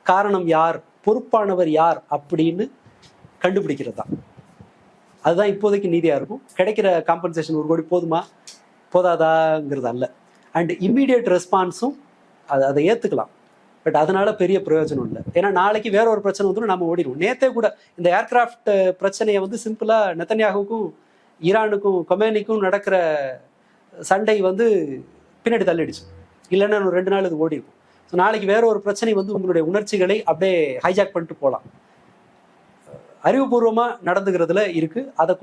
காரணம் யார், பொறுப்பானவர் யார் அப்படின்னு கண்டுபிடிக்கிறது தான். அதுதான் இப்போதைக்கு நீதியாக இருக்கும். கிடைக்கிற காம்பன்சேஷன் 1 கோடி போதுமா போதாதாங்கிறது அல்ல. அண்ட் இம்மீடியட் ரெஸ்பான்ஸும் அதை ஏற்றுக்கலாம். பட் அதனால பெரிய பிரயோஜனம் இல்லை. ஏன்னா நாளைக்கு வேற ஒரு பிரச்சனை வந்துடும், நம்ம ஓடிடுவோம். நேற்றே கூட இந்த ஏர்கிராஃப்ட் பிரச்சனையை வந்து சிம்பிளாக நெத்தன்யாகுக்கும் ஈரானுக்கும் கொமேனிக்கும் நடக்கிற சண்டை வந்து பின்னாடி தள்ளிடுச்சு. இல்லைன்னா ஒரு 2 நாள் இது ஓடி இருக்கும். ஸோ நாளைக்கு வேற ஒரு பிரச்சனை வந்து உங்களுடைய உணர்ச்சிகளை அப்படியே ஹைஜாக் பண்ணிட்டு போகலாம். அறிவுபூர்வமாக நடந்துக்கிறதுல இருக்கு. அதை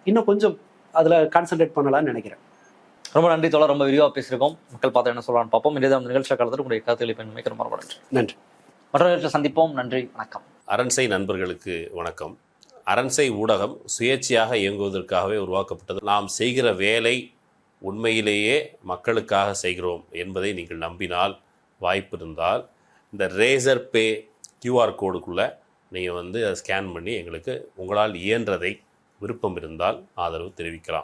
இன்னும் கொஞ்சம் அதில் கான்சென்ட்ரேட் பண்ணலாம்னு நினைக்கிறேன். ரொம்ப நன்றி தோழர். ரொம்ப விரிவாக பேசியிருக்கோம். மக்கள் பார்த்து என்ன சொல்லலாம்னு பார்ப்போம். இதே நிகழ்ச்சி காலத்தில் உங்களுடைய கருத்துக்களை பயன்படுத்தி ரொம்ப நன்றி. நன்றி. மற்ற நிகழ்ச்சியில் சந்திப்போம். நன்றி, வணக்கம். அரண்சை நண்பர்களுக்கு வணக்கம். அரண்சை ஊடகம் சுயேட்சையாக இயங்குவதற்காகவே உருவாக்கப்பட்டது. நாம் செய்கிற வேலை உண்மையிலேயே மக்களுக்காக செய்கிறோம் என்பதை நீங்கள் நம்பினால், வாய்ப்பு இருந்தால் இந்த ரேசர் பே கியூஆர் கோடுக்குள்ளே நீங்கள் வந்து அதை ஸ்கேன் பண்ணி எங்களுக்கு உங்களால் இயன்றதை விருப்பம் இருந்தால் ஆதரவு தெரிவிக்கலாம்.